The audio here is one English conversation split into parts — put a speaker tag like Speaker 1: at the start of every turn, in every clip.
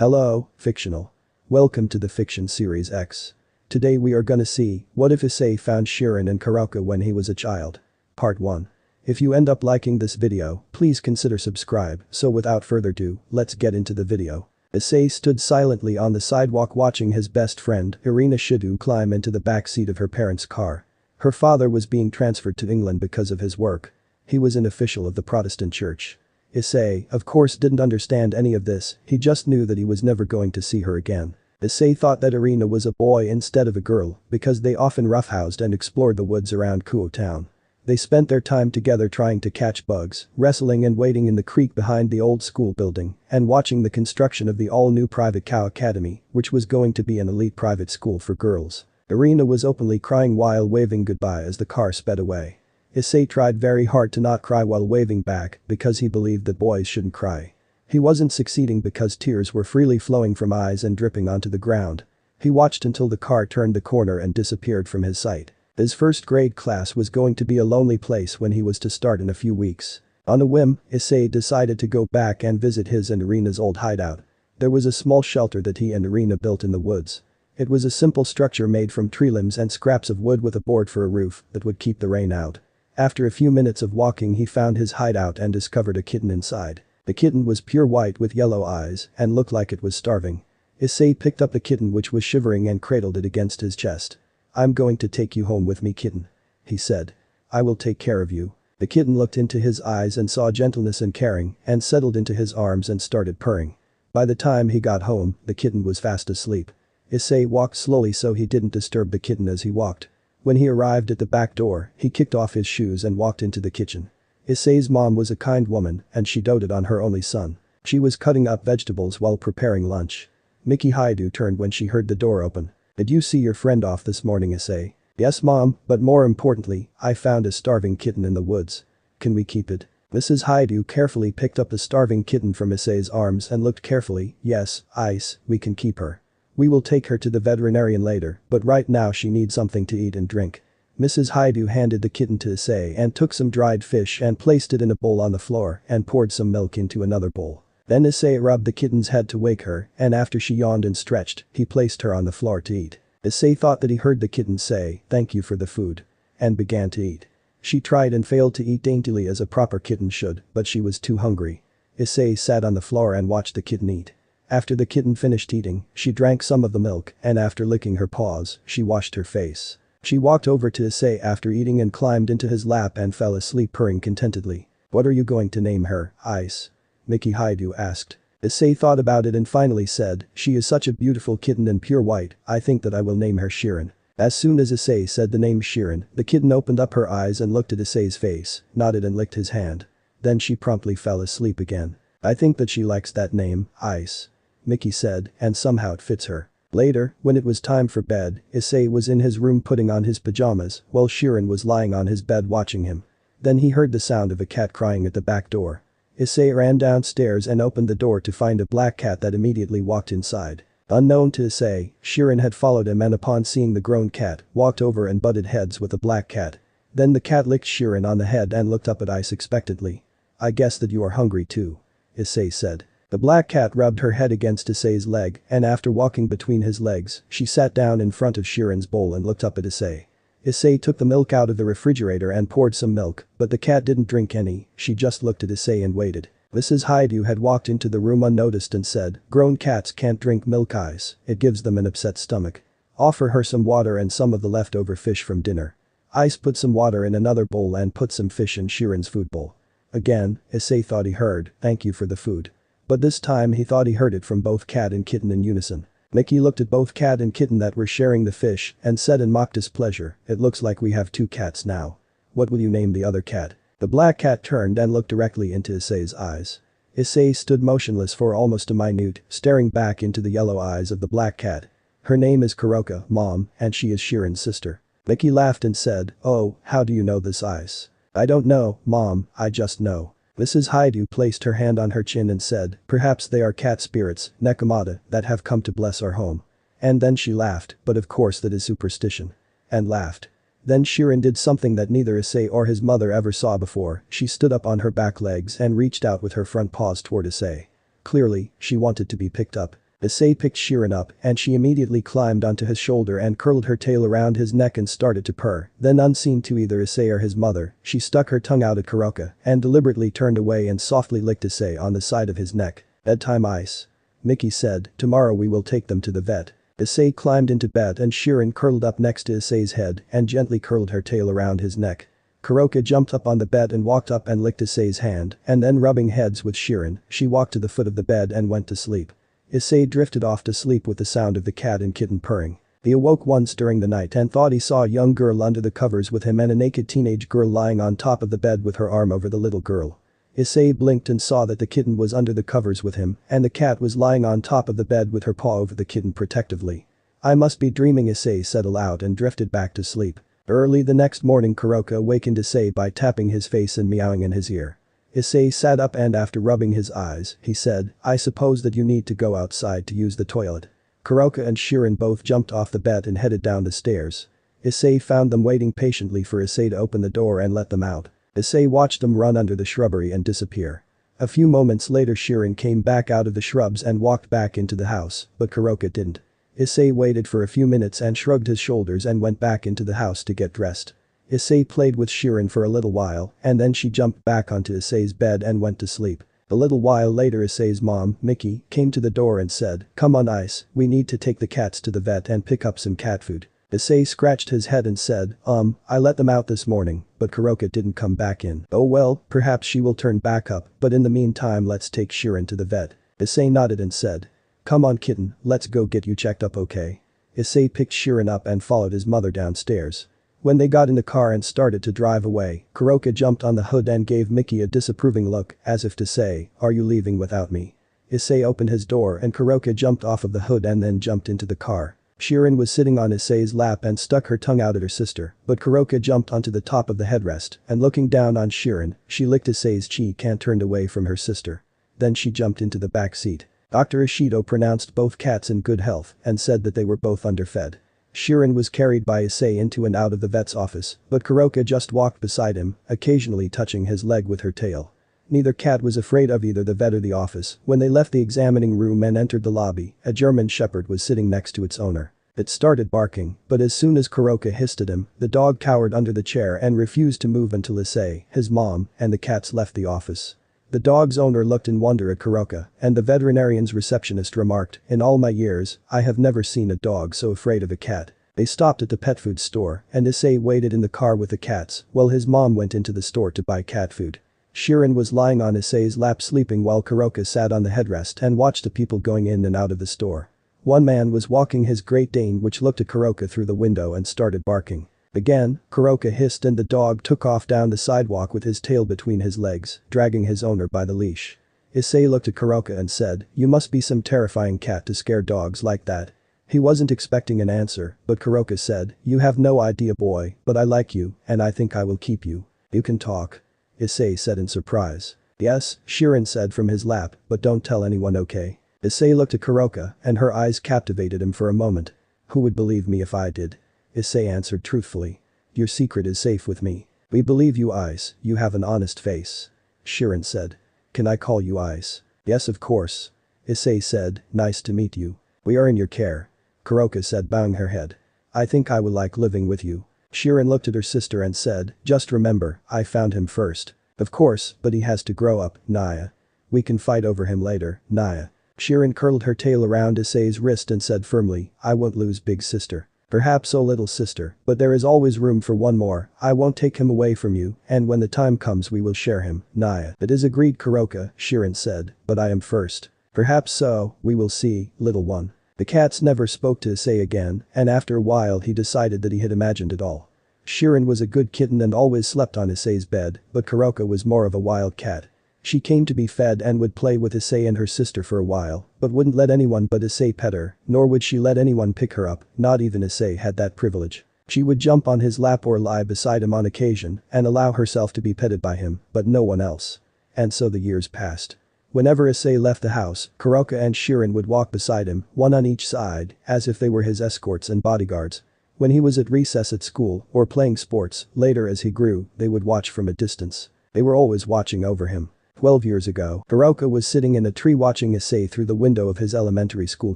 Speaker 1: Hello, fictional. Welcome to the Fiction Series X. Today we are gonna see, what if Issei found Shirone and Kuroka when he was a child? Part 1. If you end up liking this video, please consider subscribe, so without further ado, let's get into the video. Issei stood silently on the sidewalk watching his best friend, Irina Shido, climb into the back seat of her parents' car. Her father was being transferred to England because of his work. He was an official of the Protestant church. Issei, of course, didn't understand any of this, he just knew that he was never going to see her again. Issei thought that Irina was a boy instead of a girl because they often roughhoused and explored the woods around Kuo town. They spent their time together trying to catch bugs, wrestling and wading in the creek behind the old school building, and watching the construction of the all-new private cow academy, which was going to be an elite private school for girls. Irina was openly crying while waving goodbye as the car sped away. Issei tried very hard to not cry while waving back because he believed that boys shouldn't cry. He wasn't succeeding because tears were freely flowing from eyes and dripping onto the ground. He watched until the car turned the corner and disappeared from his sight. His first grade class was going to be a lonely place when he was to start in a few weeks. On a whim, Issei decided to go back and visit his and Irina's old hideout. There was a small shelter that he and Irina built in the woods. It was a simple structure made from tree limbs and scraps of wood with a board for a roof that would keep the rain out. After a few minutes of walking, he found his hideout and discovered a kitten inside. The kitten was pure white with yellow eyes and looked like it was starving. Issei picked up the kitten, which was shivering, and cradled it against his chest. "I'm going to take you home with me, kitten," he said. "I will take care of you." The kitten looked into his eyes and saw gentleness and caring and settled into his arms and started purring. By the time he got home, the kitten was fast asleep. Issei walked slowly so he didn't disturb the kitten as he walked. When he arrived at the back door, he kicked off his shoes and walked into the kitchen. Issei's mom was a kind woman and she doted on her only son. She was cutting up vegetables while preparing lunch. Miki Haidu turned when she heard the door open. "Did you see your friend off this morning, Issei?" "Yes, mom, but more importantly, I found a starving kitten in the woods. Can we keep it?" Mrs. Haidu carefully picked up the starving kitten from Issei's arms and looked carefully. "Yes, Ice, we can keep her. We will take her to the veterinarian later, but right now she needs something to eat and drink." Mrs. Haidu handed the kitten to Issei and took some dried fish and placed it in a bowl on the floor and poured some milk into another bowl. Then Issei rubbed the kitten's head to wake her, and after she yawned and stretched, he placed her on the floor to eat. Issei thought that he heard the kitten say, "Thank you for the food," and began to eat. She tried and failed to eat daintily as a proper kitten should, but she was too hungry. Issei sat on the floor and watched the kitten eat. After the kitten finished eating, she drank some of the milk, and after licking her paws, she washed her face. She walked over to Issei after eating and climbed into his lap and fell asleep purring contentedly. "What are you going to name her, Ice?" Miki Haidu asked. Issei thought about it and finally said, "She is such a beautiful kitten and pure white, I think that I will name her Shirone." As soon as Issei said the name Shirone, the kitten opened up her eyes and looked at Issei's face, nodded and licked his hand. Then she promptly fell asleep again. "I think that she likes that name, Ice," Miki said, and somehow it fits her. Later, when it was time for bed, Issei was in his room putting on his pajamas while Shirone was lying on his bed watching him. Then he heard the sound of a cat crying at the back door. Issei ran downstairs and opened the door to find a black cat that immediately walked inside. Unknown to Issei, Shirone had followed him and upon seeing the grown cat, walked over and butted heads with the black cat. Then the cat licked Shirone on the head and looked up at Ice expectantly. "I guess that you are hungry too," Issei said. The black cat rubbed her head against Issei's leg and after walking between his legs, she sat down in front of Shirone's bowl and looked up at Issei. Issei took the milk out of the refrigerator and poured some milk, but the cat didn't drink any, she just looked at Issei and waited. Mrs. Haidu had walked into the room unnoticed and said, "Grown cats can't drink milk, Ice, it gives them an upset stomach. Offer her some water and some of the leftover fish from dinner." Ice put some water in another bowl and put some fish in Shirone's food bowl. Again, Issei thought he heard, "Thank you for the food." But this time he thought he heard it from both cat and kitten in unison. Miki looked at both cat and kitten that were sharing the fish and said in mock displeasure, "It looks like we have two cats now. What will you name the other cat?" The black cat turned and looked directly into Issei's eyes. Issei stood motionless for almost a minute, staring back into the yellow eyes of the black cat. "Her name is Kuroka, mom, and she is Shirone's sister." Miki laughed and said, "Oh, how do you know this, Ice?" "I don't know, mom, I just know." Mrs. Haidu placed her hand on her chin and said, "Perhaps they are cat spirits, Nekomata, that have come to bless our home." And then she laughed, "But of course that is superstition." And laughed. Then Shirone did something that neither Issei or his mother ever saw before, she stood up on her back legs and reached out with her front paws toward Issei. Clearly, she wanted to be picked up. Issei picked Shirone up and she immediately climbed onto his shoulder and curled her tail around his neck and started to purr. Then, unseen to either Issei or his mother, she stuck her tongue out at Kuroka and deliberately turned away and softly licked Issei on the side of his neck. "Bedtime ice," Mickey said. "Tomorrow we will take them to the vet." Issei climbed into bed and Shirone curled up next to Issei's head and gently curled her tail around his neck. Kuroka jumped up on the bed and walked up and licked Issei's hand, and then rubbing heads with Shirone, she walked to the foot of the bed and went to sleep. Issei drifted off to sleep with the sound of the cat and kitten purring. He awoke once during the night and thought he saw a young girl under the covers with him and a naked teenage girl lying on top of the bed with her arm over the little girl. Issei blinked and saw that the kitten was under the covers with him and the cat was lying on top of the bed with her paw over the kitten protectively. "I must be dreaming," Issei said aloud and drifted back to sleep. Early the next morning Kuroka awakened Issei by tapping his face and meowing in his ear. Issei sat up and after rubbing his eyes, he said, "I suppose that you need to go outside to use the toilet." Kuroka and Shirone both jumped off the bed and headed down the stairs. Issei found them waiting patiently for Issei to open the door and let them out. Issei watched them run under the shrubbery and disappear. A few moments later Shirone came back out of the shrubs and walked back into the house, but Kuroka didn't. Issei waited for a few minutes and shrugged his shoulders and went back into the house to get dressed. Issei played with Shirone for a little while and then she jumped back onto Issei's bed and went to sleep. A little while later Issei's mom, Mickey, came to the door and said, "Come on Ice, we need to take the cats to the vet and pick up some cat food." Issei scratched his head and said, I let them out this morning, but Kuroka didn't come back in." "Oh well, perhaps she will turn back up, but in the meantime let's take Shirone to the vet." Issei nodded and said, "Come on kitten, let's go get you checked up, okay?" Issei picked Shirone up and followed his mother downstairs. When they got in the car and started to drive away, Kuroka jumped on the hood and gave Mickey a disapproving look, as if to say, "Are you leaving without me?" Issei opened his door and Kuroka jumped off of the hood and then jumped into the car. Shirone was sitting on Issei's lap and stuck her tongue out at her sister, but Kuroka jumped onto the top of the headrest, and looking down on Shirone, she licked Issei's cheek and turned away from her sister. Then she jumped into the back seat. Dr. Ishido pronounced both cats in good health and said that they were both underfed. Shirone was carried by Issei into and out of the vet's office, but Kuroka just walked beside him, occasionally touching his leg with her tail. Neither cat was afraid of either the vet or the office. When they left the examining room and entered the lobby, a German shepherd was sitting next to its owner. It started barking, but as soon as Kuroka hissed at him, the dog cowered under the chair and refused to move until Issei, his mom, and the cats left the office. The dog's owner looked in wonder at Kuroka, and the veterinarian's receptionist remarked, "In all my years, I have never seen a dog so afraid of a cat." They stopped at the pet food store, and Issei waited in the car with the cats, while his mom went into the store to buy cat food. Shirone was lying on Issei's lap sleeping while Kuroka sat on the headrest and watched the people going in and out of the store. One man was walking his Great Dane which looked at Kuroka through the window and started barking. Again, Kuroka hissed and the dog took off down the sidewalk with his tail between his legs, dragging his owner by the leash. Issei looked at Kuroka and said, "You must be some terrifying cat to scare dogs like that." He wasn't expecting an answer, but Kuroka said, "You have no idea boy, but I like you, and I think I will keep you." "You can talk?" Issei said in surprise. "Yes," Shirone said from his lap, "but don't tell anyone, okay?" Issei looked at Kuroka and her eyes captivated him for a moment. "Who would believe me if I did?" Issei answered truthfully. "Your secret is safe with me. We believe you Ice, you have an honest face." Shirone said. "Can I call you Ice?" "Yes of course." Issei said, "Nice to meet you. We are in your care." Kuroka said bowing her head. "I think I would like living with you." Shirone looked at her sister and said, "Just remember, I found him first." "Of course, but he has to grow up, Naya. We can fight over him later, Naya." Shirone curled her tail around Issei's wrist and said firmly, "I won't lose big sister." "Perhaps oh little sister, but there is always room for one more. I won't take him away from you, and when the time comes we will share him, Naya." "That is agreed Kuroka," Shirone said, "but I am first." "Perhaps so, we will see, little one." The cats never spoke to Issei again, and after a while he decided that he had imagined it all. Shirone was a good kitten and always slept on Issei's bed, but Kuroka was more of a wild cat. She came to be fed and would play with Issei and her sister for a while, but wouldn't let anyone but Issei pet her, nor would she let anyone pick her up, not even Issei had that privilege. She would jump on his lap or lie beside him on occasion and allow herself to be petted by him, but no one else. And so the years passed. Whenever Issei left the house, Kuroka and Shirone would walk beside him, one on each side, as if they were his escorts and bodyguards. When he was at recess at school or playing sports, later as he grew, they would watch from a distance. They were always watching over him. 12 years ago, Kuroka was sitting in a tree watching Issei through the window of his elementary school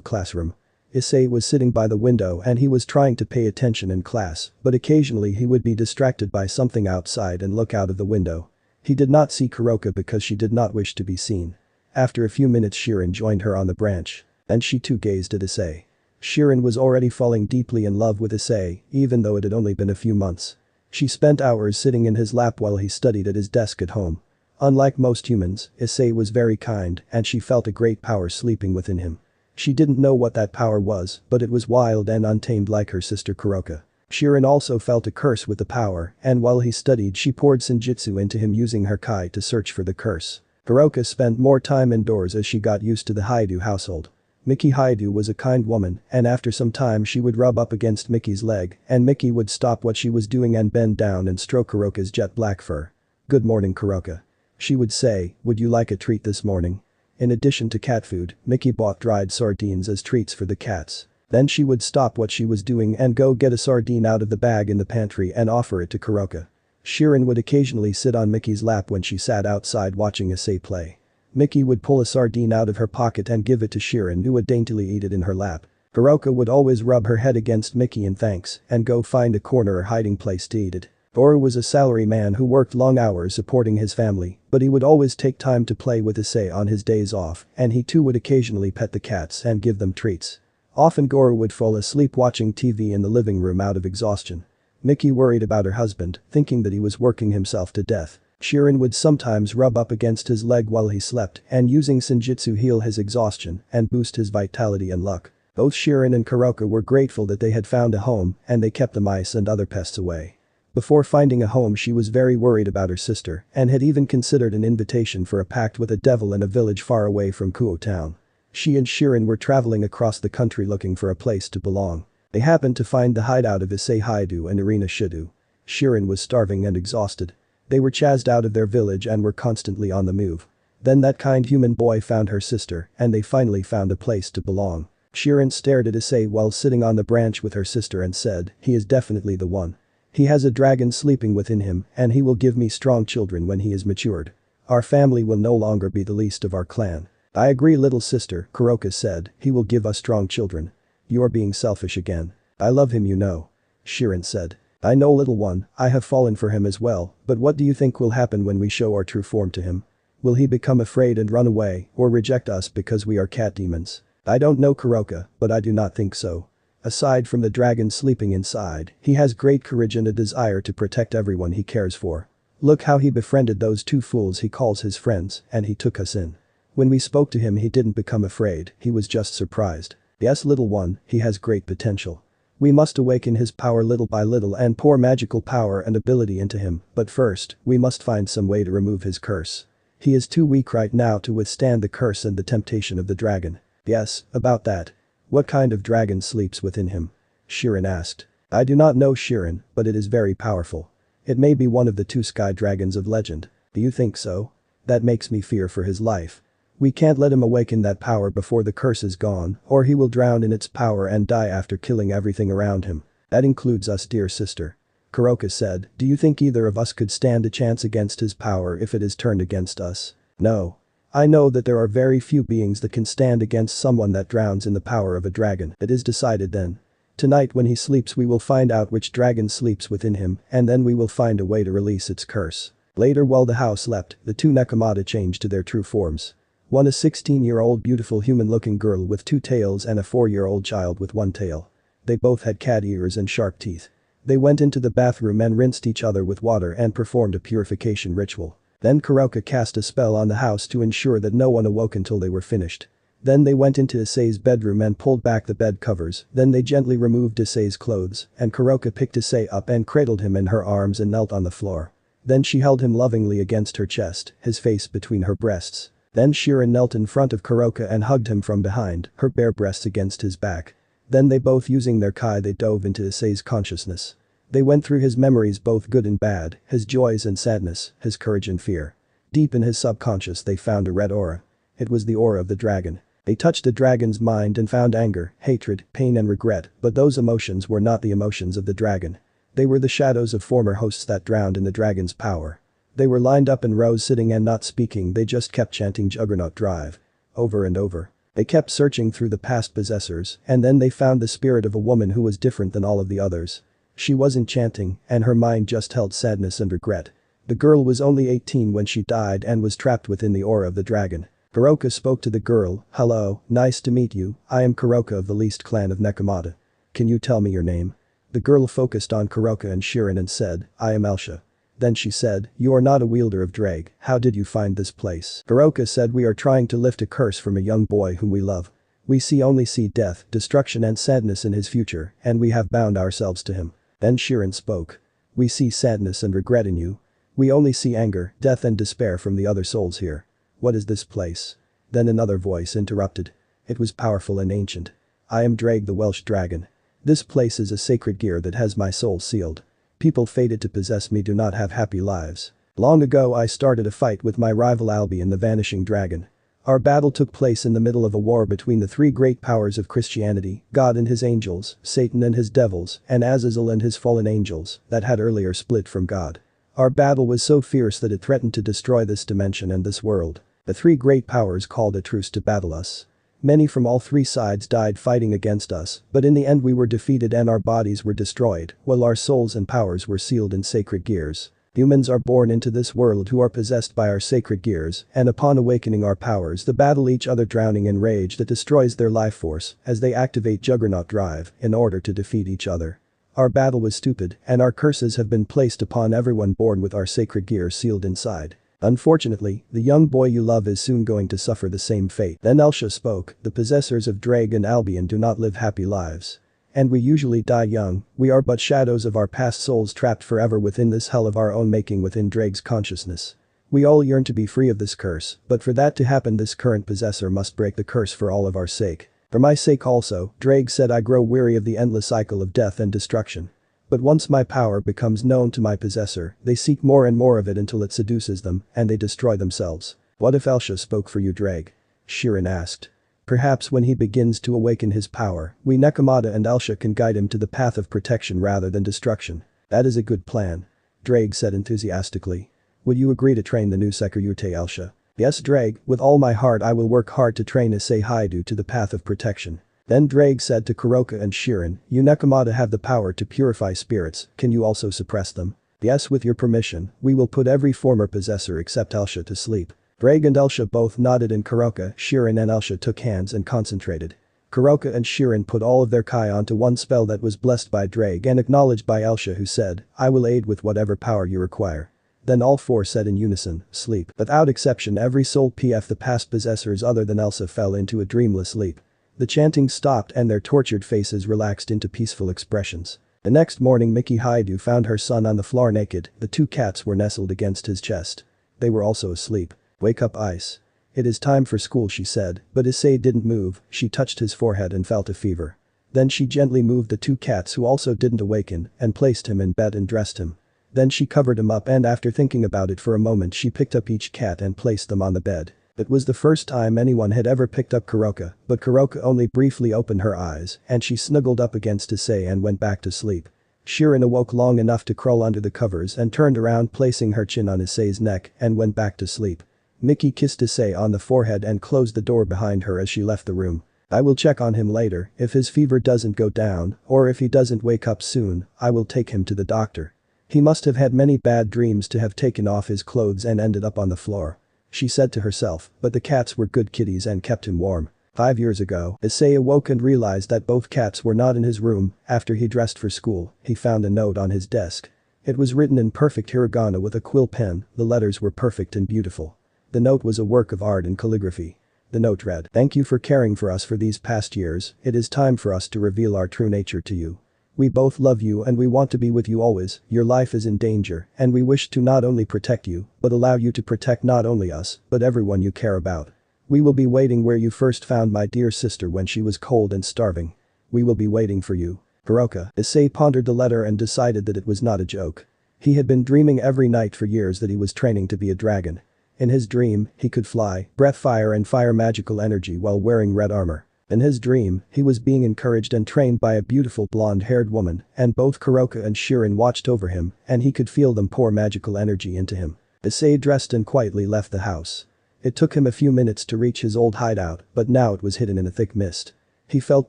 Speaker 1: classroom. Issei was sitting by the window and he was trying to pay attention in class, but occasionally he would be distracted by something outside and look out of the window. He did not see Kuroka because she did not wish to be seen. After a few minutes Shirone joined her on the branch. And she too gazed at Issei. Shirone was already falling deeply in love with Issei, even though it had only been a few months. She spent hours sitting in his lap while he studied at his desk at home. Unlike most humans, Issei was very kind and she felt a great power sleeping within him. She didn't know what that power was, but it was wild and untamed like her sister Kuroka. Shirone also felt a curse with the power, and while he studied she poured senjutsu into him using her kai to search for the curse. Kuroka spent more time indoors as she got used to the Haidu household. Miki Haidu was a kind woman, and after some time she would rub up against Miki's leg, and Miki would stop what she was doing and bend down and stroke Kuroka's jet black fur. "Good morning, Kuroka." She would say, "Would you like a treat this morning?" In addition to cat food, Miki bought dried sardines as treats for the cats. Then she would stop what she was doing and go get a sardine out of the bag in the pantry and offer it to Kuroka. Shirone would occasionally sit on Miki's lap when she sat outside watching Issei play. Miki would pull a sardine out of her pocket and give it to Shirone, who would daintily eat it in her lap. Kuroka would always rub her head against Miki in thanks and go find a corner or hiding place to eat it. Goro was a salaryman who worked long hours supporting his family, but he would always take time to play with Issei on his days off, and he too would occasionally pet the cats and give them treats. Often Goro would fall asleep watching TV in the living room out of exhaustion. Miki worried about her husband, thinking that he was working himself to death. Shirone would sometimes rub up against his leg while he slept and using senjutsu heal his exhaustion and boost his vitality and luck. Both Shirone and Kuroka were grateful that they had found a home and they kept the mice and other pests away. Before finding a home she was very worried about her sister and had even considered an invitation for a pact with a devil in a village far away from Kuo town. She and Shirone were traveling across the country looking for a place to belong. They happened to find the hideout of Issei Haidu and Irina Shidu. Shirone was starving and exhausted. They were chased out of their village and were constantly on the move. Then that kind human boy found her sister and they finally found a place to belong. Shirone stared at Issei while sitting on the branch with her sister and said, "He is definitely the one. He has a dragon sleeping within him and he will give me strong children when he is matured. Our family will no longer be the least of our clan." "I agree, little sister," Kuroka said, "he will give us strong children." "You are being selfish again. I love him, you know." Shirone said. "I know, little one, I have fallen for him as well, but what do you think will happen when we show our true form to him? Will he become afraid and run away or reject us because we are cat demons?" "I don't know, Kuroka, but I do not think so. Aside from the dragon sleeping inside, he has great courage and a desire to protect everyone he cares for. Look how he befriended those two fools he calls his friends and he took us in. When we spoke to him he didn't become afraid, he was just surprised. Yes, little one, he has great potential. We must awaken his power little by little and pour magical power and ability into him, but first, we must find some way to remove his curse. He is too weak right now to withstand the curse and the temptation of the dragon." "Yes, about that. What kind of dragon sleeps within him?" Shirone asked. "I do not know, Shirone, but it is very powerful. It may be one of the two sky dragons of legend." "Do you think so? That makes me fear for his life. We can't let him awaken that power before the curse is gone, or he will drown in its power and die after killing everything around him. That includes us, dear sister." Kuroka said, "Do you think either of us could stand a chance against his power if it is turned against us?" "No. I know that there are very few beings that can stand against someone that drowns in the power of a dragon." "It is decided then. Tonight when he sleeps we will find out which dragon sleeps within him and then we will find a way to release its curse." Later while the house slept, the two Nekomata changed to their true forms. One a 16-year-old beautiful human-looking girl with 2 tails and a 4-year-old child with 1 tail. They both had cat ears and sharp teeth. They went into the bathroom and rinsed each other with water and performed a purification ritual. Then Kuroka cast a spell on the house to ensure that no one awoke until they were finished. Then they went into Issei's bedroom and pulled back the bed covers, then they gently removed Issei's clothes, and Kuroka picked Issei up and cradled him in her arms and knelt on the floor. Then she held him lovingly against her chest, his face between her breasts. Then Shirone knelt in front of Kuroka and hugged him from behind, her bare breasts against his back. Then they both using their kai they dove into Issei's consciousness. They went through his memories both good and bad, his joys and sadness, his courage and fear. Deep in his subconscious they found a red aura. It was the aura of the dragon. They touched the dragon's mind and found anger, hatred, pain and regret, but those emotions were not the emotions of the dragon. They were the shadows of former hosts that drowned in the dragon's power. They were lined up in rows sitting and not speaking, they just kept chanting Juggernaut Drive. Over and over. They kept searching through the past possessors, and then they found the spirit of a woman who was different than all of the others. She wasn't chanting, and her mind just held sadness and regret. The girl was only 18 when she died and was trapped within the aura of the dragon. Kuroka spoke to the girl, "Hello, nice to meet you, I am Kuroka of the least clan of Nekomata. Can you tell me your name?" The girl focused on Kuroka and Shirone and said, "I am Elsha." Then she said, "You are not a wielder of drag, how did you find this place?" Kuroka said, "We are trying to lift a curse from a young boy whom we love. We only see death, destruction and sadness in his future, and we have bound ourselves to him." Then Shirone spoke. "We see sadness and regret in you. We only see anger, death and despair from the other souls here. What is this place?" Then another voice interrupted. It was powerful and ancient. "I am Drag the Welsh Dragon. This place is a sacred gear that has my soul sealed. People fated to possess me do not have happy lives. Long ago I started a fight with my rival Albion the Vanishing Dragon. Our battle took place in the middle of a war between the three great powers of Christianity, God and his angels, Satan and his devils, and Azazel and his fallen angels, that had earlier split from God. Our battle was so fierce that it threatened to destroy this dimension and this world. The three great powers called a truce to battle us. Many from all three sides died fighting against us, but in the end we were defeated and our bodies were destroyed, while our souls and powers were sealed in sacred gears. Humans are born into this world who are possessed by our sacred gears, and upon awakening our powers they battle each other, drowning in rage that destroys their life force as they activate Juggernaut Drive in order to defeat each other. Our battle was stupid, and our curses have been placed upon everyone born with our sacred gear sealed inside. Unfortunately, the young boy you love is soon going to suffer the same fate." Then Elsha spoke, "The possessors of Drag and Albion do not live happy lives. And we usually die young, we are but shadows of our past souls trapped forever within this hell of our own making within Drag's consciousness. We all yearn to be free of this curse, but for that to happen this current possessor must break the curse for all of our sake. For my sake also," Drag said, "I grow weary of the endless cycle of death and destruction. But once my power becomes known to my possessor, they seek more and more of it until it seduces them, and they destroy themselves." "What if Elsha spoke for you, Drag?" Shirone asked. "Perhaps when he begins to awaken his power, we Nekomata and Elsha can guide him to the path of protection rather than destruction." "That is a good plan," Drag said enthusiastically. "Would you agree to train the new Sekiryyuuei, Elsha?" "Yes, Drag, with all my heart I will work hard to train Issei Haidu to the path of protection." Then Drag said to Kuroka and Shirone, "You Nekomata have the power to purify spirits, can you also suppress them?" "Yes, with your permission, we will put every former possessor except Elsha to sleep." Drag and Elsha both nodded and Kuroka, Shirone and Elsha took hands and concentrated. Kuroka and Shirone put all of their kai onto one spell that was blessed by Drag and acknowledged by Elsha, who said, "I will aid with whatever power you require." Then all four said in unison, "Sleep." Without exception every soul pf the past possessors other than Elsa fell into a dreamless sleep. The chanting stopped and their tortured faces relaxed into peaceful expressions. The next morning Miki Haidu found her son on the floor naked, the two cats were nestled against his chest. They were also asleep. "Wake up, Ice. It is time for school," she said, but Issei didn't move, she touched his forehead and felt a fever. Then she gently moved the two cats who also didn't awaken and placed him in bed and dressed him. Then she covered him up and after thinking about it for a moment she picked up each cat and placed them on the bed. It was the first time anyone had ever picked up Kuroka, but Kuroka only briefly opened her eyes and she snuggled up against Issei and went back to sleep. Shirone awoke long enough to crawl under the covers and turned around placing her chin on Issei's neck and went back to sleep. Miki kissed Issei on the forehead and closed the door behind her as she left the room. "I will check on him later, if his fever doesn't go down, or if he doesn't wake up soon, I will take him to the doctor. He must have had many bad dreams to have taken off his clothes and ended up on the floor," she said to herself, but the cats were good kitties and kept him warm. 5 years ago, Issei awoke and realized that both cats were not in his room. After he dressed for school, he found a note on his desk. It was written in perfect hiragana with a quill pen, the letters were perfect and beautiful. The note was a work of art and calligraphy. The note read, "Thank you for caring for us for these past years, it is time for us to reveal our true nature to you. We both love you and we want to be with you always, your life is in danger, and we wish to not only protect you, but allow you to protect not only us, but everyone you care about. We will be waiting where you first found my dear sister when she was cold and starving. We will be waiting for you. Kuroka." Issei pondered the letter and decided that it was not a joke. He had been dreaming every night for years that he was training to be a dragon. In his dream, he could fly, breath fire and fire magical energy while wearing red armor. In his dream, he was being encouraged and trained by a beautiful blonde-haired woman, and both Kuroka and Shirone watched over him, and he could feel them pour magical energy into him. Issei dressed and quietly left the house. It took him a few minutes to reach his old hideout, but now it was hidden in a thick mist. He felt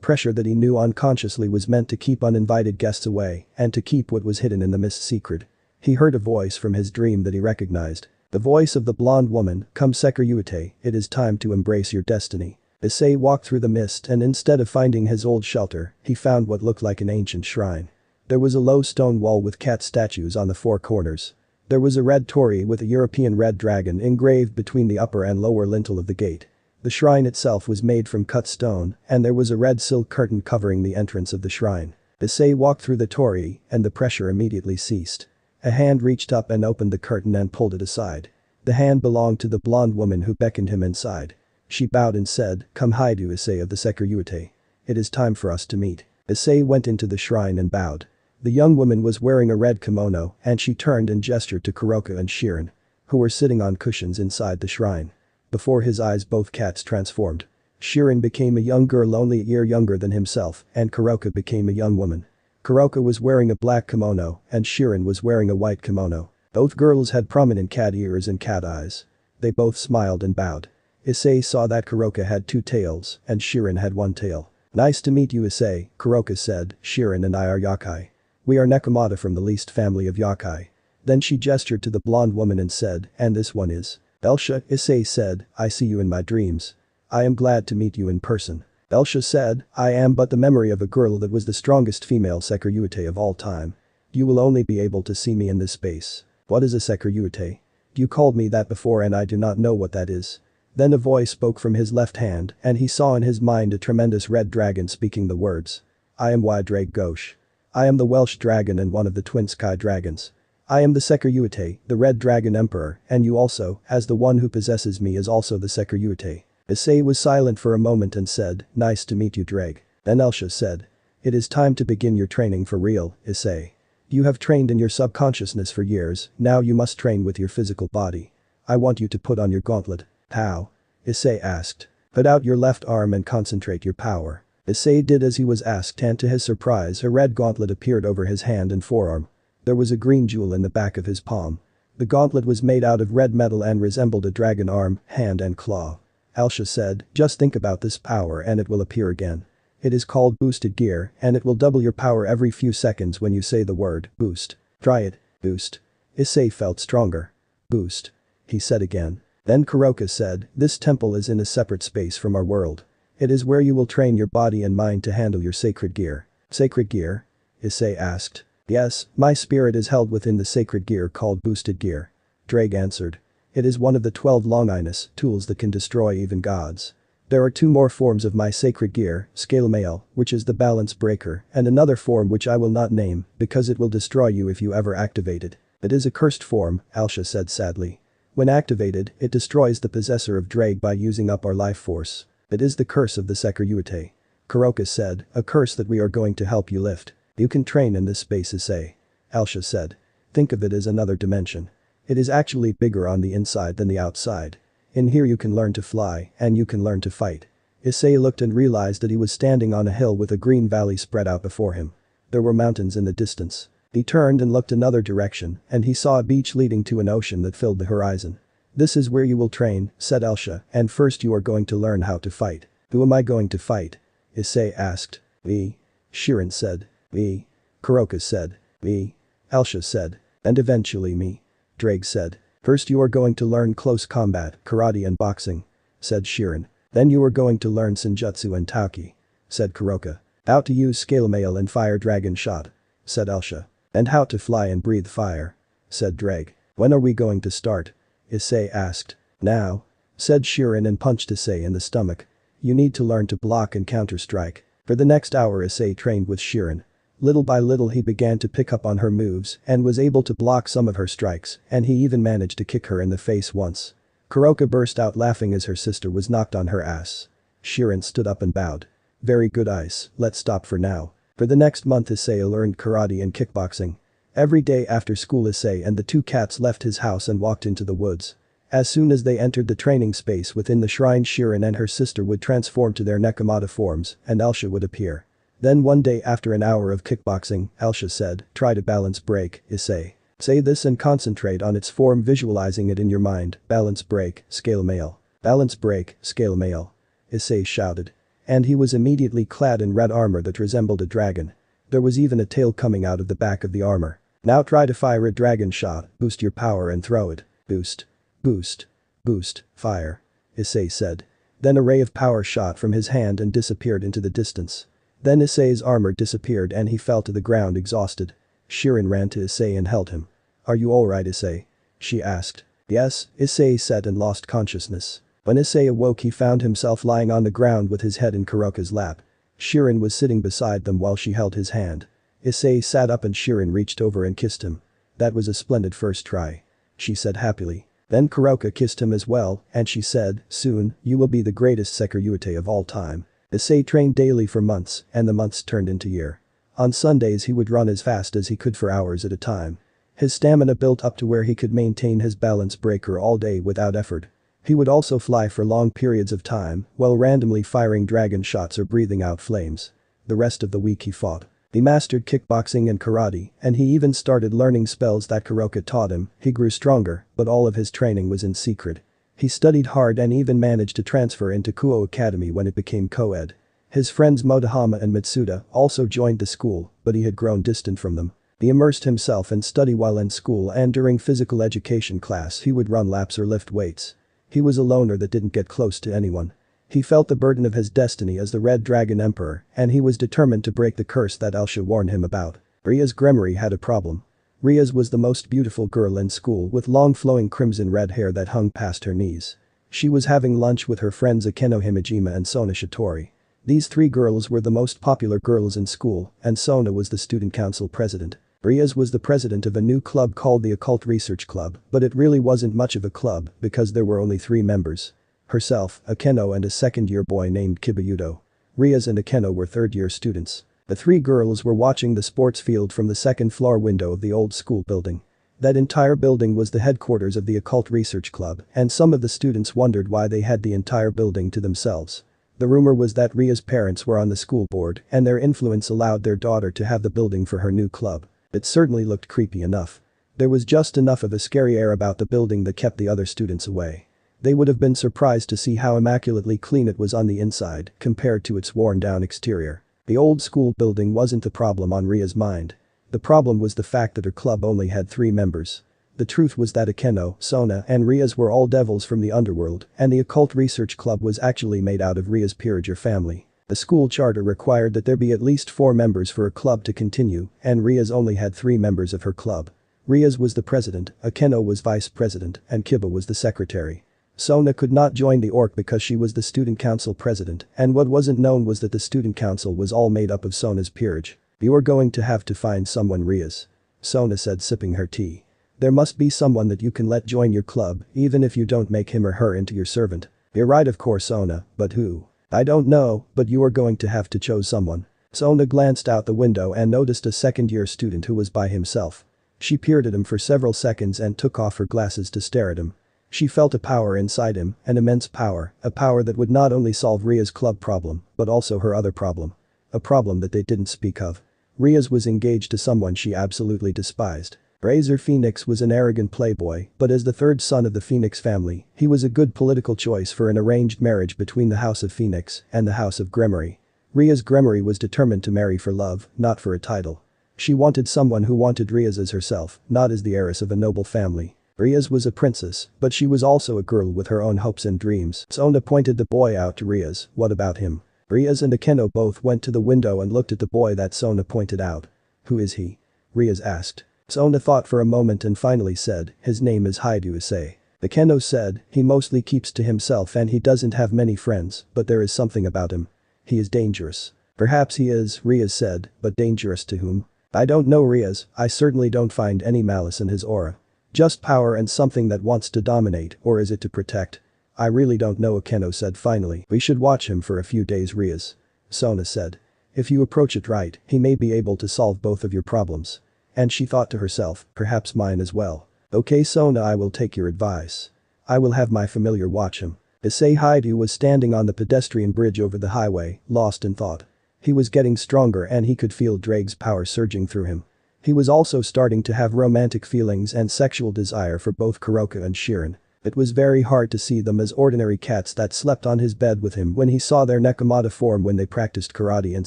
Speaker 1: pressure that he knew unconsciously was meant to keep uninvited guests away and to keep what was hidden in the mist secret. He heard a voice from his dream that he recognized. The voice of the blonde woman, "Come Sekiryyuuei, it is time to embrace your destiny." Issei walked through the mist and instead of finding his old shelter, he found what looked like an ancient shrine. There was a low stone wall with cat statues on the four corners. There was a red torii with a European red dragon engraved between the upper and lower lintel of the gate. The shrine itself was made from cut stone, and there was a red silk curtain covering the entrance of the shrine. Issei walked through the torii, and the pressure immediately ceased. A hand reached up and opened the curtain and pulled it aside. The hand belonged to the blonde woman who beckoned him inside. She bowed and said, "Come Haidu Issei of the Sekiryyuuei. It is time for us to meet." Issei went into the shrine and bowed. The young woman was wearing a red kimono and she turned and gestured to Kuroka and Shirone, who were sitting on cushions inside the shrine. Before his eyes both cats transformed. Shirone became a young girl only a year younger than himself and Kuroka became a young woman. Kuroka was wearing a black kimono and Shirone was wearing a white kimono. Both girls had prominent cat ears and cat eyes. They both smiled and bowed. Issei saw that Kuroka had two tails and Shirone had one tail. "Nice to meet you Issei," Kuroka said, "Shirone and I are yokai. We are Nekomata from the least family of yokai." Then she gestured to the blonde woman and said, "And this one is Elsha." Issei said, "I see you in my dreams. I am glad to meet you in person." Elsha said, "I am but the memory of a girl that was the strongest female Sekiryyuuei of all time. You will only be able to see me in this space. What is a Sekiryyuuei? You called me that before and I do not know what that is." Then a voice spoke from his left hand and he saw in his mind a tremendous red dragon speaking the words. "I am Drake Ghosh. I am the Welsh dragon and one of the twin sky dragons. I am the Sekiryyuuei, the red dragon emperor, and you also, as the one who possesses me is also the Sekiryyuuei." Issei was silent for a moment and said, "Nice to meet you Drake." Then Elsha said, "It is time to begin your training for real, Issei. You have trained in your subconsciousness for years, now you must train with your physical body. I want you to put on your gauntlet." "How?" Issei asked. "Put out your left arm and concentrate your power." Issei did as he was asked and to his surprise a red gauntlet appeared over his hand and forearm. There was a green jewel in the back of his palm. The gauntlet was made out of red metal and resembled a dragon arm, hand and claw. Elsha said, "Just think about this power and it will appear again. It is called boosted gear and it will double your power every few seconds when you say the word boost. Try it, boost." Issei felt stronger. "Boost," he said again. Then Kuroka said, "This temple is in a separate space from our world. It is where you will train your body and mind to handle your sacred gear." "Sacred gear?" Issei asked. "Yes, my spirit is held within the sacred gear called boosted gear." Drake answered. "It is one of the 12 Longinus tools that can destroy even gods. There are two more forms of my sacred gear, Scale Mail, which is the balance breaker, and another form which I will not name because it will destroy you if you ever activate it. It is a cursed form," Elsha said sadly. "When activated, it destroys the possessor of Drake by using up our life force. It is the curse of the Sekiryyuuei." Kuroka said, "A curse that we are going to help you lift. You can train in this space Issei." Elsha said. "Think of it as another dimension. It is actually bigger on the inside than the outside. In here you can learn to fly and you can learn to fight." Issei looked and realized that he was standing on a hill with a green valley spread out before him. There were mountains in the distance. He turned and looked another direction and he saw a beach leading to an ocean that filled the horizon. "This is where you will train," said Elsha, "and first you are going to learn how to fight." "Who am I going to fight?" Issei asked. "Me." Shirone said. "Me." Kuroka said. "Me." Elsha said. "And eventually me." Drake said. "First you are going to learn close combat, karate and boxing," said Shirone. "Then you are going to learn senjutsu and tauki," said Kuroka. "How to use scale mail and fire dragon shot," said Elsha. "And how to fly and breathe fire," said Drake. "When are we going to start?" Issei asked. "Now," said Shirone and punched Issei in the stomach. "You need to learn to block and counter-strike." For the next hour Issei trained with Shirone. Little by little he began to pick up on her moves and was able to block some of her strikes and he even managed to kick her in the face once. Kuroka burst out laughing as her sister was knocked on her ass. Shirone stood up and bowed. "Very good Ice, let's stop for now." For the next month Issei learned karate and kickboxing. Every day after school Issei and the two cats left his house and walked into the woods. As soon as they entered the training space within the shrine Shirone and her sister would transform to their Nekomata forms and Elsha would appear. Then one day after an hour of kickboxing, Elsha said, "Try to balance break, Issei." Say this and concentrate on its form, visualizing it in your mind. Balance break, scale male. Balance break, scale male. Issei shouted. And he was immediately clad in red armor that resembled a dragon. There was even a tail coming out of the back of the armor. Now try to fire a dragon shot, boost your power and throw it. Boost. Boost. Boost, fire. Issei said. Then a ray of power shot from his hand and disappeared into the distance. Then Issei's armor disappeared and he fell to the ground exhausted. Shirone ran to Issei and held him. Are you alright, Issei? She asked. Yes, Issei said and lost consciousness. When Issei awoke, he found himself lying on the ground with his head in Kuroka's lap. Shirone was sitting beside them while she held his hand. Issei sat up and Shirone reached over and kissed him. That was a splendid first try. She said happily. Then Kuroka kissed him as well, and she said, soon, you will be the greatest Sekiryyuuei of all time. Issei trained daily for months, and the months turned into year. On Sundays he would run as fast as he could for hours at a time. His stamina built up to where he could maintain his balance breaker all day without effort. He would also fly for long periods of time, while randomly firing dragon shots or breathing out flames. The rest of the week he fought. He mastered kickboxing and karate, and he even started learning spells that Kuroka taught him. He grew stronger, but all of his training was in secret. He studied hard and even managed to transfer into Kuo Academy when it became co-ed. His friends Motohama and Mitsuda also joined the school, but he had grown distant from them. He immersed himself in study while in school, and during physical education class he would run laps or lift weights. He was a loner that didn't get close to anyone. He felt the burden of his destiny as the Red Dragon Emperor, and he was determined to break the curse that Elsha warned him about. Rias Gremory had a problem. Rias was the most beautiful girl in school with long flowing crimson red hair that hung past her knees. She was having lunch with her friends Akeno Himejima and Sona Shitori. These three girls were the most popular girls in school, and Sona was the student council president. Rias was the president of a new club called the Occult Research Club, but it really wasn't much of a club because there were only 3 members. Herself, Akeno, and a second-year boy named Kibayudo. Rias and Akeno were third-year students. The 3 girls were watching the sports field from the second-floor window of the old school building. That entire building was the headquarters of the Occult Research Club, and some of the students wondered why they had the entire building to themselves. The rumor was that Ria's parents were on the school board, and their influence allowed their daughter to have the building for her new club. It certainly looked creepy enough. There was just enough of a scary air about the building that kept the other students away. They would have been surprised to see how immaculately clean it was on the inside compared to its worn-down exterior. The old school building wasn't the problem on Ria's mind. The problem was the fact that her club only had 3 members. The truth was that Akeno, Sona, and Rias were all devils from the underworld, and the Occult Research Club was actually made out of Ria's peerager family. The school charter required that there be at least 4 members for a club to continue, and Rias only had 3 members of her club. Rias was the president, Akeno was vice president, and Kiba was the secretary. Sona could not join the orc because she was the student council president, and what wasn't known was that the student council was all made up of Sona's peerage. You're going to have to find someone, Rias. Sona said, sipping her tea. There must be someone that you can let join your club, even if you don't make him or her into your servant. You're right, of course, Sona, but who? I don't know, but you are going to have to choose someone. Sona glanced out the window and noticed a second-year student who was by himself. She peered at him for several seconds and took off her glasses to stare at him. She felt a power inside him, an immense power, a power that would not only solve Ria's club problem, but also her other problem. A problem that they didn't speak of. Rias was engaged to someone she absolutely despised. Razor Phoenix was an arrogant playboy, but as the 3rd son of the Phoenix family, he was a good political choice for an arranged marriage between the House of Phoenix and the House of Gremory. Rias Gremory was determined to marry for love, not for a title. She wanted someone who wanted Rias as herself, not as the heiress of a noble family. Rias was a princess, but she was also a girl with her own hopes and dreams. Sona pointed the boy out to Rias. What about him? Rias and Akeno both went to the window and looked at the boy that Sona pointed out. Who is he? Rias asked. Sona thought for a moment and finally said, his name is Issei. Akeno said, he mostly keeps to himself and he doesn't have many friends, but there is something about him. He is dangerous. Perhaps he is, Rias said, but dangerous to whom? I don't know, Rias, I certainly don't find any malice in his aura. Just power and something that wants to dominate, or is it to protect? I really don't know, Akeno said finally. We should watch him for a few days, Rias. Sona said. If you approach it right, he may be able to solve both of your problems. And she thought to herself, perhaps mine as well. Okay, Sona, I will take your advice. I will have my familiar watch him. Issei was standing on the pedestrian bridge over the highway, lost in thought. He was getting stronger and he could feel Drake's power surging through him. He was also starting to have romantic feelings and sexual desire for both Kuroka and Shirone. It was very hard to see them as ordinary cats that slept on his bed with him when he saw their Nekomata form when they practiced karate and